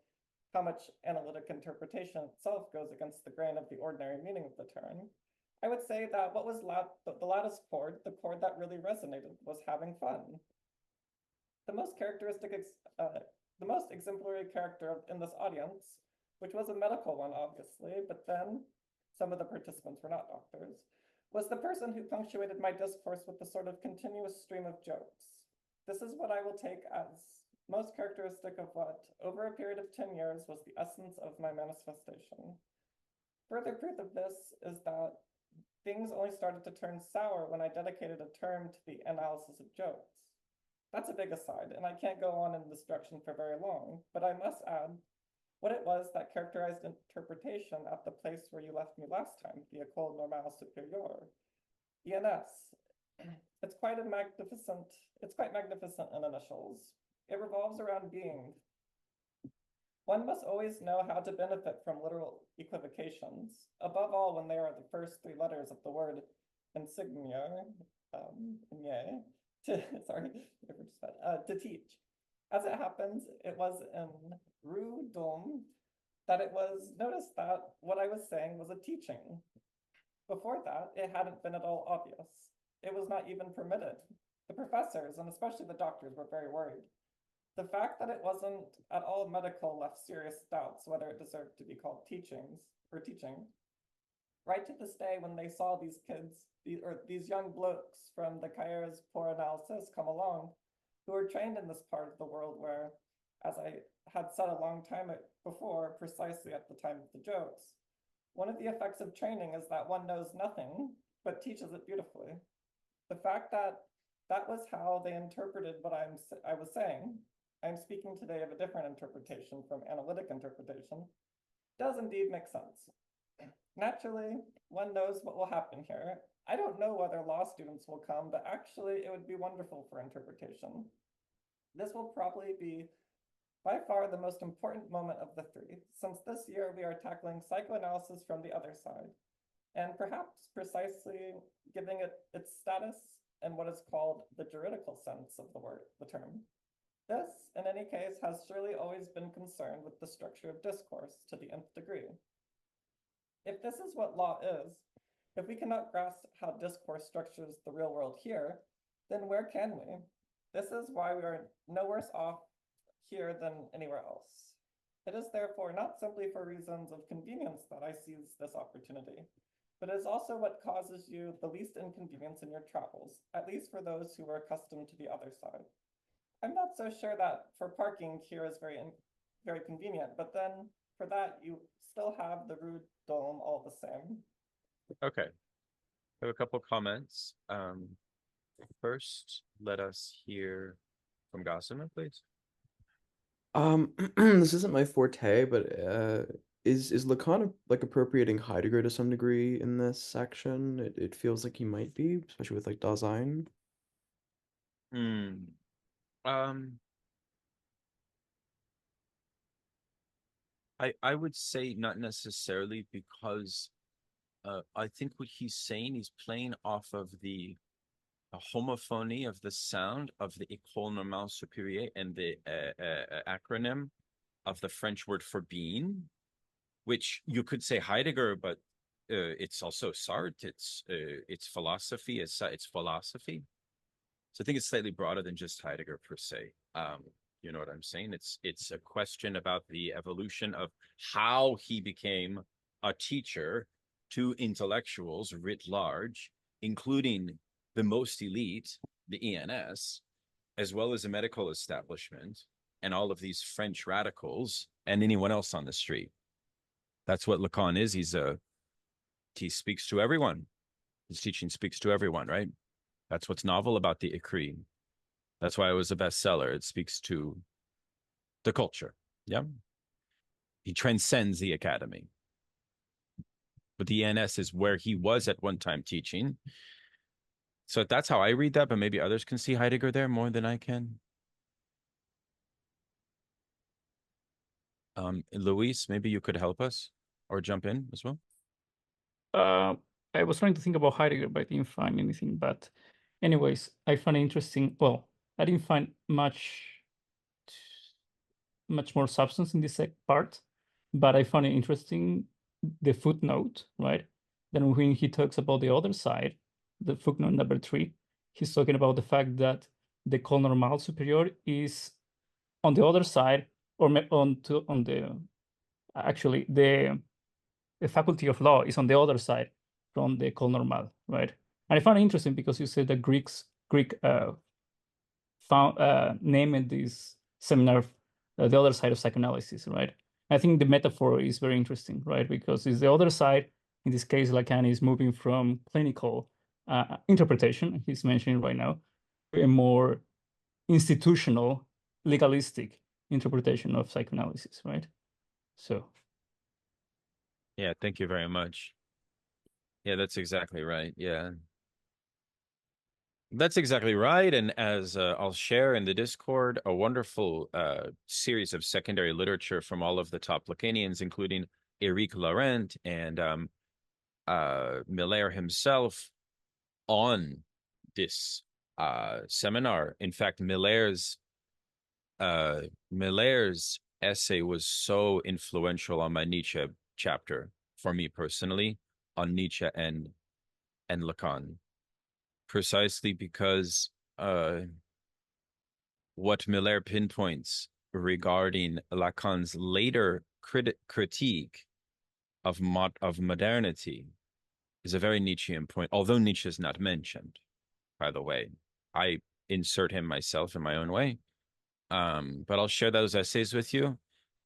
how much analytic interpretation itself goes against the grain of the ordinary meaning of the term. I would say that what was the loudest chord, the chord that really resonated, was having fun. The most the most exemplary character in this audience, which was a medical one, obviously, but then some of the participants were not doctors, was the person who punctuated my discourse with a sort of continuous stream of jokes. This is what I will take as most characteristic of what, over a period of 10 years, was the essence of my manifestation. Further proof of this is that things only started to turn sour when I dedicated a term to the analysis of jokes. That's a big aside, and I can't go on in this direction for very long, but I must add what it was that characterized interpretation at the place where you left me last time, the École Normale Supérieure, ENS. It's quite magnificent in initials. It revolves around being. One must always know how to benefit from literal equivocations, above all when they are the first three letters of the word insignia, to teach. As it happens, it was in Rue d'Homme that it was noticed that what I was saying was a teaching. Before that, it hadn't been at all obvious. It was not even permitted. The professors, and especially the doctors, were very worried. The fact that it wasn't at all medical left serious doubts whether it deserved to be called teaching. Right to this day, when they saw these kids, these young blokes from the Cahiers pour analysis come along, who were trained in this part of the world where, as I had said a long time before, precisely at the time of the jokes, one of the effects of training is that one knows nothing, but teaches it beautifully. The fact that that was how they interpreted what I was saying, I'm speaking today of a different interpretation from analytic interpretation, does indeed make sense. Naturally, one knows what will happen here. I don't know whether law students will come, but actually it would be wonderful for interpretation. This will probably be by far the most important moment of the three, since this year we are tackling psychoanalysis from the other side, and perhaps precisely giving it its status and what is called the juridical sense of the term. This, in any case, has surely always been concerned with the structure of discourse to the nth degree. If this is what law is, if we cannot grasp how discourse structures the real world here, then where can we? This is why we are no worse off here than anywhere else. It is therefore not simply for reasons of convenience that I seize this opportunity, but it is also what causes you the least inconvenience in your travels, at least for those who are accustomed to the other side. I'm not so sure that for parking here is very convenient, but then for that you still have the Rue d'Homme all the same. Okay, I have a couple comments. First, let us hear from Gossamer, please. This isn't my forte, but is Lacan like appropriating Heidegger to some degree in this section? It feels like he might be, especially with like Dasein. I would say not necessarily, because I think what he's saying, he's playing off of the homophony of the sound of the École Normale Supérieure and the acronym of the French word for being, which you could say Heidegger, but it's also Sartre, it's philosophy, it's philosophy. So I think it's slightly broader than just Heidegger per se. You know what I'm saying? It's a question about the evolution of how he became a teacher to intellectuals writ large, including the most elite, the ENS, as well as the medical establishment, and all of these French radicals, and anyone else on the street. That's what Lacan is. He speaks to everyone. His teaching speaks to everyone, right? That's what's novel about the Écrit. That's why it was a bestseller. It speaks to the culture. Yeah. He transcends the academy. But the ENS is where he was at one time teaching. So that's how I read that, but maybe others can see Heidegger there more than I can. Luis, maybe you could help us. or jump in as well? I was trying to think about Heidegger, but I didn't find anything. But anyways, I found it interesting. Well, I didn't find much more substance in this part, but I found it interesting the footnote, right? Then when he talks about the other side, the footnote number 3, he's talking about the fact that the call normal superior is on the other side, or on the actually the faculty of law is on the other side from the call normal, right? And I found it interesting because you said that Greek found named this seminar the other side of psychoanalysis, right? I think the metaphor is very interesting, right? Because it's the other side. In this case, Lacan is moving from clinical interpretation, he's mentioning right now, to a more institutional, legalistic interpretation of psychoanalysis, right? So. Yeah, thank you very much. Yeah, that's exactly right. Yeah. That's exactly right. And as I'll share in the Discord, a wonderful series of secondary literature from all of the top Lacanians, including Éric Laurent and Miller himself, on this seminar. In fact, Miller's essay was so influential on my Nietzsche chapter for me personally, on Nietzsche and Lacan, precisely because what Miller pinpoints regarding Lacan's later critique of modernity is a very Nietzschean point, although Nietzsche is not mentioned, by the way. I insert him myself in my own way. But I'll share those essays with you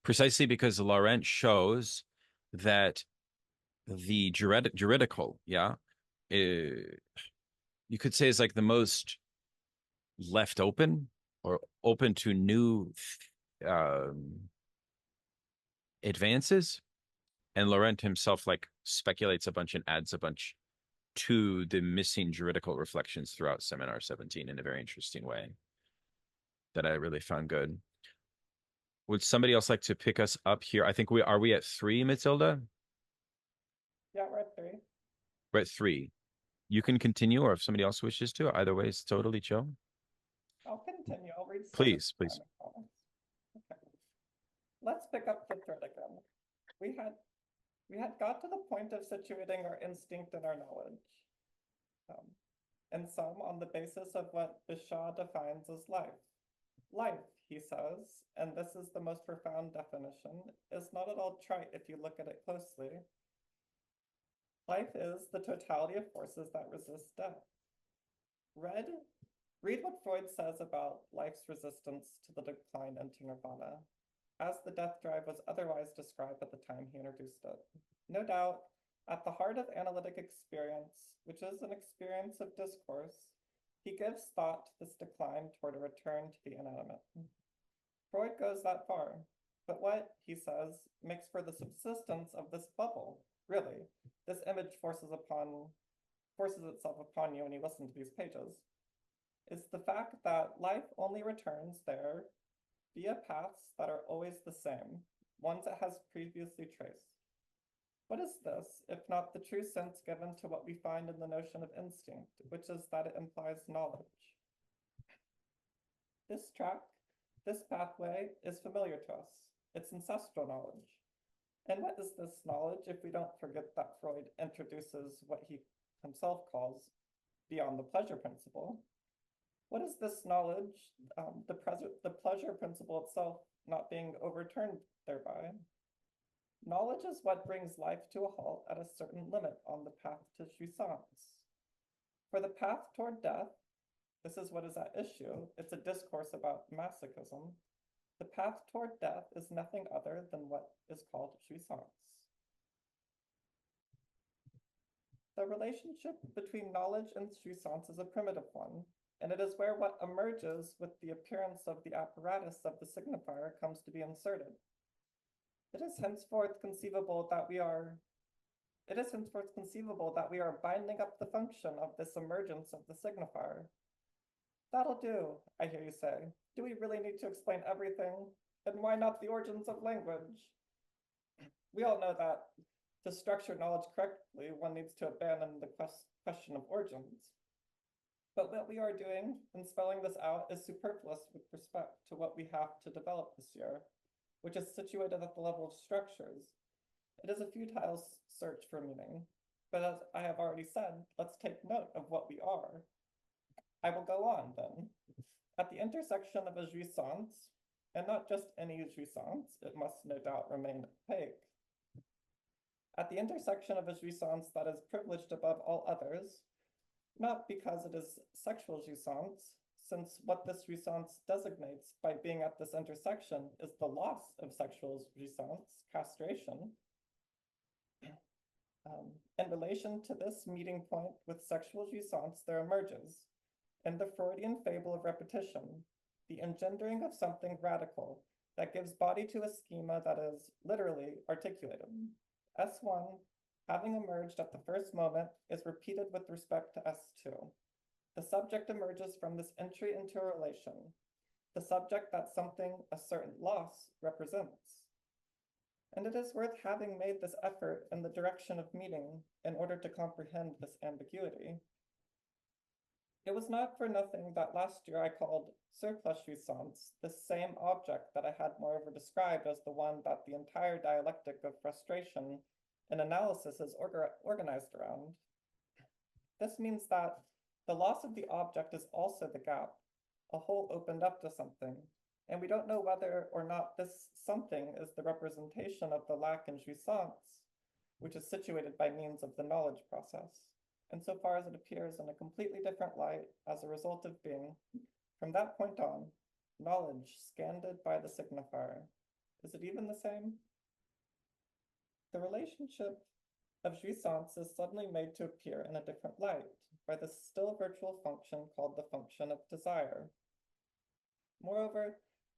precisely because Laurent shows that the juridical, you could say is like the most left open or open to new advances. And Laurent himself like speculates a bunch and adds a bunch to the missing juridical reflections throughout Seminar 17 in a very interesting way that I really found good. Would somebody else like to pick us up here? I think we at 3, Matilda? Yeah, we're at 3. We're at 3. You can continue, or if somebody else wishes to. Either way, it's totally chill. I'll continue. I'll read. Please. Okay. Let's pick up the thread again. We had got to the point of situating our instinct and our knowledge, and some on the basis of what Bichat defines as life. Life, he says, and this is the most profound definition, is not at all trite if you look at it closely. Life is the totality of forces that resist death. Read what Freud says about life's resistance to the decline into nirvana, as the death drive was otherwise described at the time he introduced it. No doubt, at the heart of analytic experience, which is an experience of discourse, he gives thought to this decline toward a return to the inanimate. Freud goes that far, but what, he says, makes for the subsistence of this bubble, really, this image forces itself upon you when you listen to these pages, is the fact that life only returns there via paths that are always the same, ones it has previously traced. What is this, if not the true sense given to what we find in the notion of instinct, which is that it implies knowledge? This track, this pathway, is familiar to us. It's ancestral knowledge. And what is this knowledge if we don't forget that Freud introduces what he himself calls beyond the pleasure principle? What is this knowledge, the pleasure principle itself not being overturned thereby? Knowledge is what brings life to a halt at a certain limit on the path to jouissance. For the path toward death, this is what is at issue. It's a discourse about masochism. The path toward death is nothing other than what is called jouissance. The relationship between knowledge and jouissance is a primitive one, and it is where what emerges with the appearance of the apparatus of the signifier comes to be inserted. It is henceforth conceivable that we are binding up the function of this emergence of the signifier. That'll do, I hear you say. Do we really need to explain everything? And why not the origins of language? We all know that to structure knowledge correctly, one needs to abandon the question of origins. But what we are doing in spelling this out is superfluous with respect to what we have to develop this year, which is situated at the level of structures. It is a futile search for meaning, but as I have already said, let's take note of what we are. I will go on then. At the intersection of a jouissance, and not just any jouissance, it must no doubt remain opaque. At the intersection of a jouissance that is privileged above all others, not because it is sexual jouissance, since what this jouissance designates by being at this intersection is the loss of sexual jouissance, castration. In relation to this meeting point with sexual jouissance, there emerges, in the Freudian fable of repetition, the engendering of something radical that gives body to a schema that is literally articulated. S1, having emerged at the first moment, is repeated with respect to S2. The subject emerges from this entry into a relation, the subject that something, a certain loss, represents. And it is worth having made this effort in the direction of meaning in order to comprehend this ambiguity. It was not for nothing that last year I called surplus jouissance this same object that I had moreover described as the one that the entire dialectic of frustration and analysis is organized around. This means that the loss of the object is also the gap, a hole opened up to something, and we don't know whether or not this something is the representation of the lack in jouissance, which is situated by means of the knowledge process, insofar as it appears in a completely different light as a result of being, from that point on, knowledge scanned by the signifier. Is it even the same? The relationship of jouissance is suddenly made to appear in a different light by the still virtual function called the function of desire. Moreover,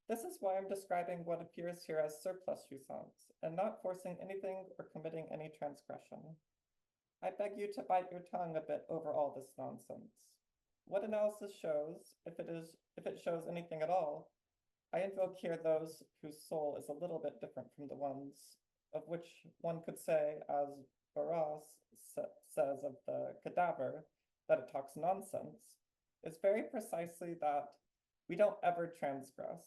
this is why I'm describing what appears here as surplus jouissance, and not forcing anything or committing any transgression. I beg you to bite your tongue a bit over all this nonsense. What analysis shows, if it shows anything at all, I invoke here those whose soul is a little bit different from the ones of which one could say, as Barras says of the cadaver, that it talks nonsense, is very precisely that we don't ever transgress.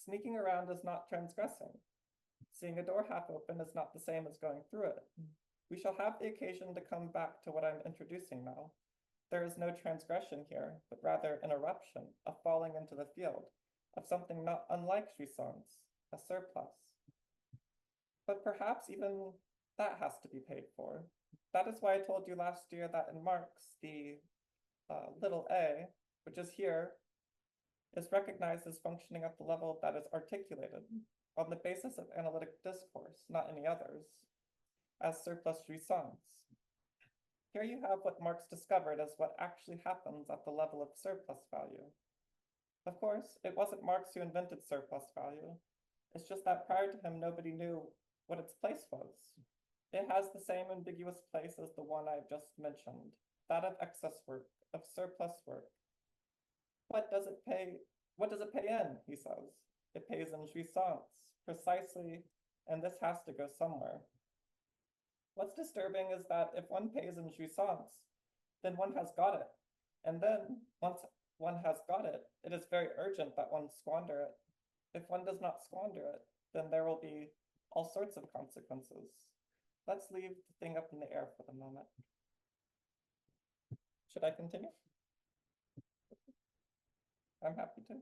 Sneaking around is not transgressing. Seeing a door half open is not the same as going through it. We shall have the occasion to come back to what I'm introducing now. There is no transgression here, but rather an eruption, a falling into the field, of something not unlike jouissance, a surplus. But perhaps even that has to be paid for. That is why I told you last year that in Marx, the little a, which is here, is recognized as functioning at the level that is articulated on the basis of analytic discourse, not any others, as surplus jouissance. Here you have what Marx discovered as what actually happens at the level of surplus value. Of course, it wasn't Marx who invented surplus value. It's just that prior to him, nobody knew what its place was. It has the same ambiguous place as the one I've just mentioned, that of excess work, of surplus work. What does it pay in, he says? It pays in jouissance, precisely, and this has to go somewhere. What's disturbing is that if one pays in jouissance, then one has got it. And then, once one has got it, it is very urgent that one squander it. If one does not squander it, then there will be all sorts of consequences. Let's leave the thing up in the air for the moment. Should I continue? I'm happy to.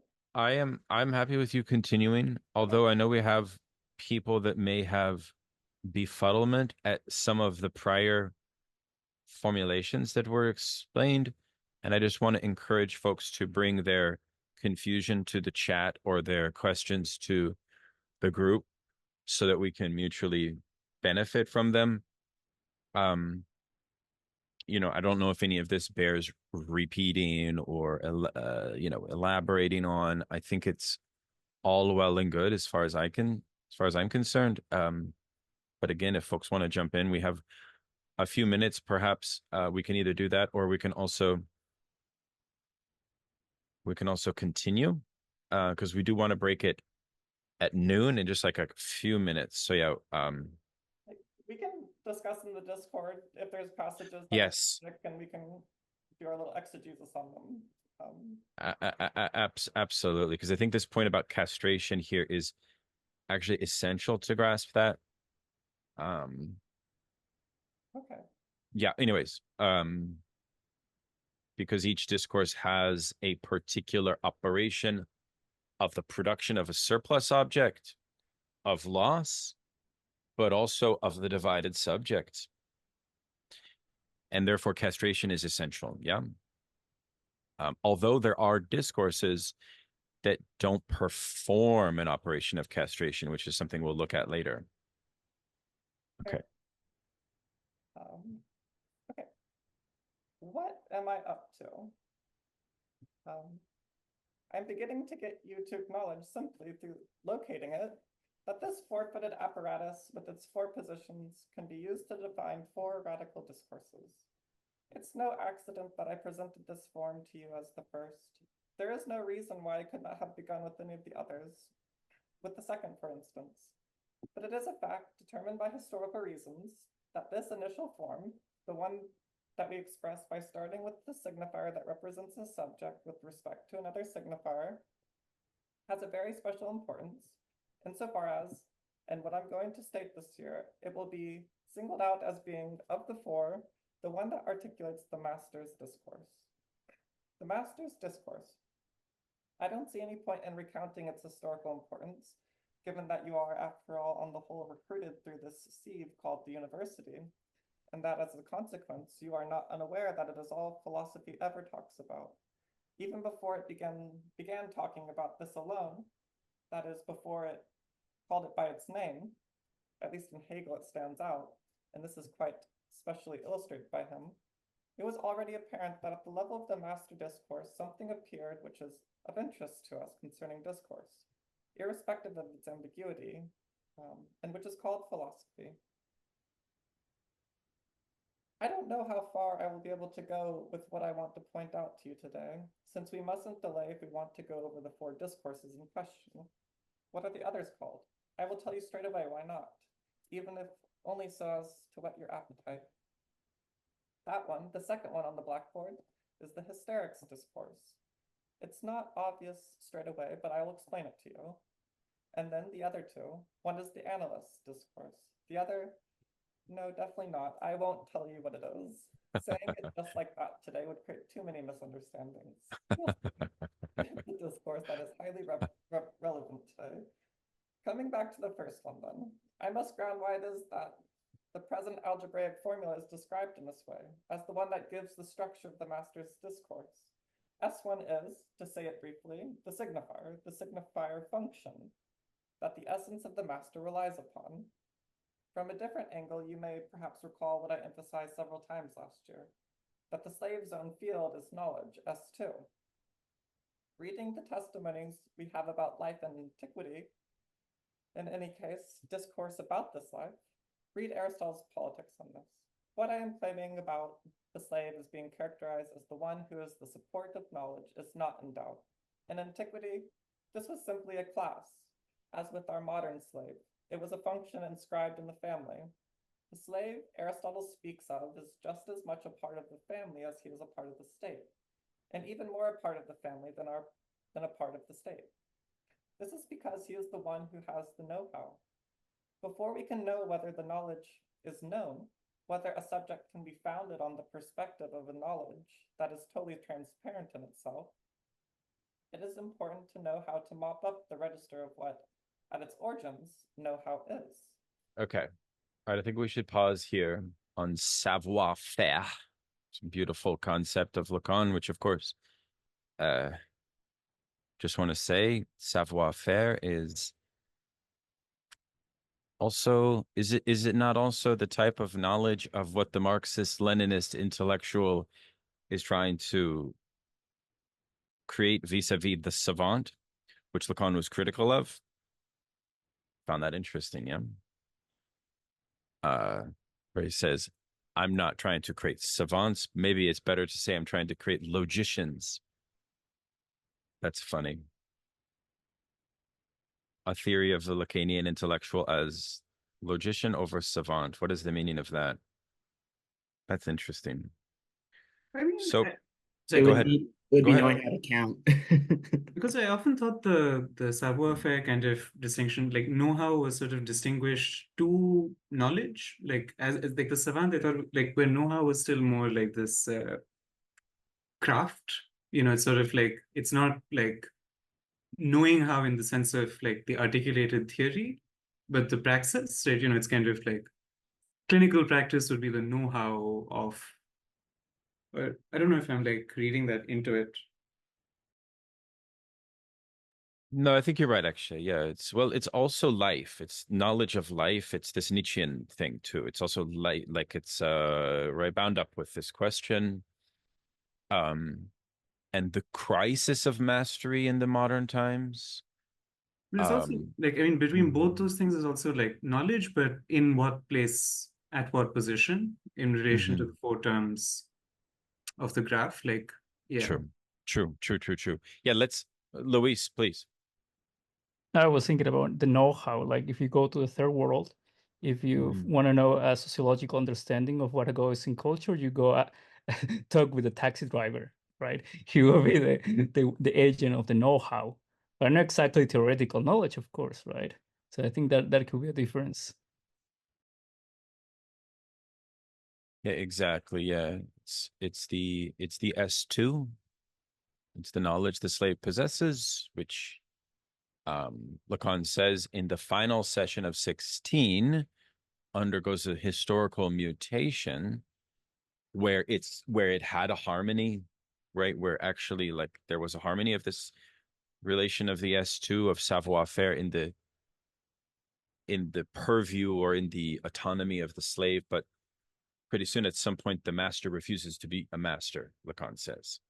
I'm happy with you continuing, although I know we have people that may have befuddlement at some of the prior formulations that were explained, and I just want to encourage folks to bring their confusion to the chat or their questions to the group so that we can mutually benefit from them. I don't know if any of this bears repeating or elaborating on. I think it's all well and good as far as I'm concerned. But again, if folks want to jump in, we have a few minutes. Perhaps we can either do that, or we can also continue because we do want to break it at noon in just like a few minutes. So yeah, We can discuss in the Discord if there's passages that yes, and we can do our little exegesis on them. absolutely, because I think this point about castration here is actually essential to grasp that. Okay. Yeah, anyways, because each discourse has a particular operation of the production of a surplus object, of loss, but also of the divided subject. And therefore castration is essential. Yeah. Although there are discourses that don't perform an operation of castration, which is something we'll look at later. Okay. Okay. What am I up to? I'm beginning to get you to acknowledge simply through locating it that this four-footed apparatus with its four positions can be used to define four radical discourses. It's no accident that I presented this form to you as the first. There is no reason why I could not have begun with any of the others, with the second, for instance. But it is a fact determined by historical reasons that this initial form, the one that we express by starting with the signifier that represents a subject with respect to another signifier, has a very special importance insofar as, and what I'm going to state this year, it will be singled out as being, of the four, the one that articulates the master's discourse. The master's discourse. I don't see any point in recounting its historical importance, given that you are, after all, on the whole, recruited through this sieve called the university, and that as a consequence, you are not unaware that it is all philosophy ever talks about. Even before it began talking about this alone, that is, before it called it by its name, at least in Hegel it stands out, and this is quite specially illustrated by him, it was already apparent that at the level of the master discourse, something appeared which is of interest to us concerning discourse, irrespective of its ambiguity, and which is called philosophy. I don't know how far I will be able to go with what I want to point out to you today, since we mustn't delay if we want to go over the four discourses in question. What are the others called? I will tell you straight away why not, even if only so as to whet your appetite. That one, the second one on the blackboard, is the hysterics discourse. It's not obvious straight away, but I will explain it to you. And then the other two, one is the analyst's discourse. The other, no, definitely not. I won't tell you what it is. Saying it just like that today would create too many misunderstandings. The discourse that is highly relevant today. Coming back to the first one then, I must ground why it is that the present algebraic formula is described in this way, as the one that gives the structure of the master's discourse. S1 is, to say it briefly, the signifier function that the essence of the master relies upon. From a different angle, you may perhaps recall what I emphasized several times last year, that the slave's own field is knowledge, S2. Reading the testimonies we have about life and antiquity, in any case, discourse about this life, read Aristotle's Politics on this. What I am claiming about the slave as being characterized as the one who is the support of knowledge is not in doubt. In antiquity, this was simply a class, as with our modern slave. It was a function inscribed in the family. The slave Aristotle speaks of is just as much a part of the family as he is a part of the state, and even more a part of the family than a part of the state. This is because he is the one who has the know-how. Before we can know whether the knowledge is known, whether a subject can be founded on the perspective of a knowledge that is totally transparent in itself, it is important to know how to mop up the register of what, at its origins, know-how is. Okay. All right, I think we should pause here on savoir-faire. It's a beautiful concept of Lacan, which of course, just want to say savoir-faire is also, is it not also the type of knowledge of what the Marxist-Leninist intellectual is trying to create vis-a-vis the savant, which Lacan was critical of? Found that interesting, yeah. Where he says, I'm not trying to create savants. Maybe it's better to say I'm trying to create logicians. That's funny. a theory of the Lacanian intellectual as logician over savant. What is the meaning of that? That's interesting. I mean, So, It go would ahead. be it would Go be ahead. knowing how to count. because I often thought the savoir-faire kind of distinction, like know-how, was sort of distinguished to knowledge. Like as like the savant, I thought like where know-how was still more like this craft. It's sort of like it's not like knowing how in the sense of like the articulated theory, but the praxis, right? It's kind of like clinical practice would be the know-how of. But I don't know if I'm like reading that into it. No, I think you're right, actually. Yeah, it's also life. It's knowledge of life. It's this Nietzschean thing too. It's also like it's right bound up with this question. And the crisis of mastery in the modern times. But it's also like, I mean, between both those things is also like knowledge, but in what place, at what position in relation to the four terms of the graph. Like, yeah. True. Yeah, Luis, please. I was thinking about the know-how. Like if you go to the third world, if you want to know a sociological understanding of what goes in culture, you go talk with the taxi driver, right? He will be the agent of the know-how, but not exactly theoretical knowledge, of course, right? So I think that could be a difference. Yeah, exactly. Yeah. It's the S2. It's the knowledge the slave possesses, which Lacan says in the final session of 16 undergoes a historical mutation where it had a harmony, right? Where actually like there was a harmony of this relation of the S2 of savoir-faire in the purview or in the autonomy of the slave, but pretty soon at some point the master refuses to be a master, Lacan says.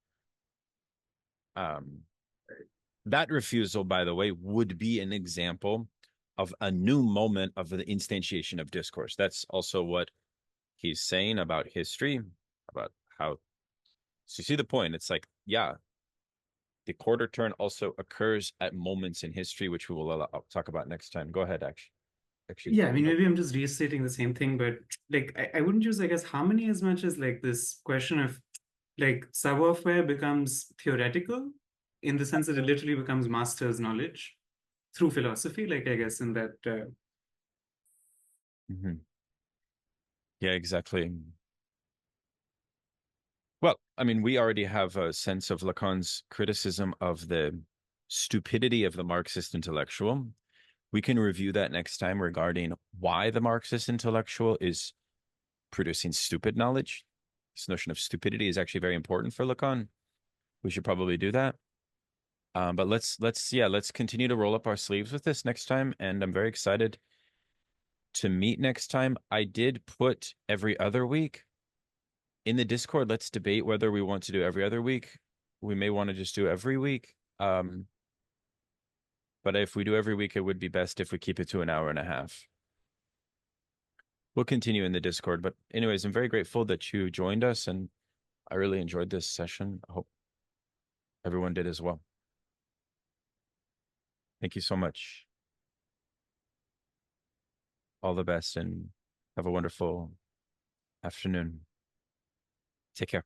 That refusal, by the way, would be an example of a new moment of the instantiation of discourse. That's also what he's saying about history, about how. So you see the point. It's like, yeah, the quarter turn also occurs at moments in history, which we will talk about next time. Go ahead, actually. Yeah, I mean, maybe I'm just restating the same thing, but like I wouldn't use, I guess, harmony as much as like this question of like savoir-faire becomes theoretical in the sense that it literally becomes master's knowledge through philosophy, like I guess in that. Yeah, exactly. Well, I mean, we already have a sense of Lacan's criticism of the stupidity of the Marxist intellectual. We can review that next time regarding why the Marxist intellectual is producing stupid knowledge. This notion of stupidity is actually very important for Lacan. We should probably do that. But let's continue to roll up our sleeves with this next time, and I'm very excited to meet next time. I did put every other week in the Discord. Let's debate whether we want to do every other week. We may want to just do every week. But if we do every week, it would be best if we keep it to an hour and a half. We'll continue in the Discord. But anyways, I'm very grateful that you joined us, and I really enjoyed this session. I hope everyone did as well. Thank you so much. All the best and have a wonderful afternoon. Take care.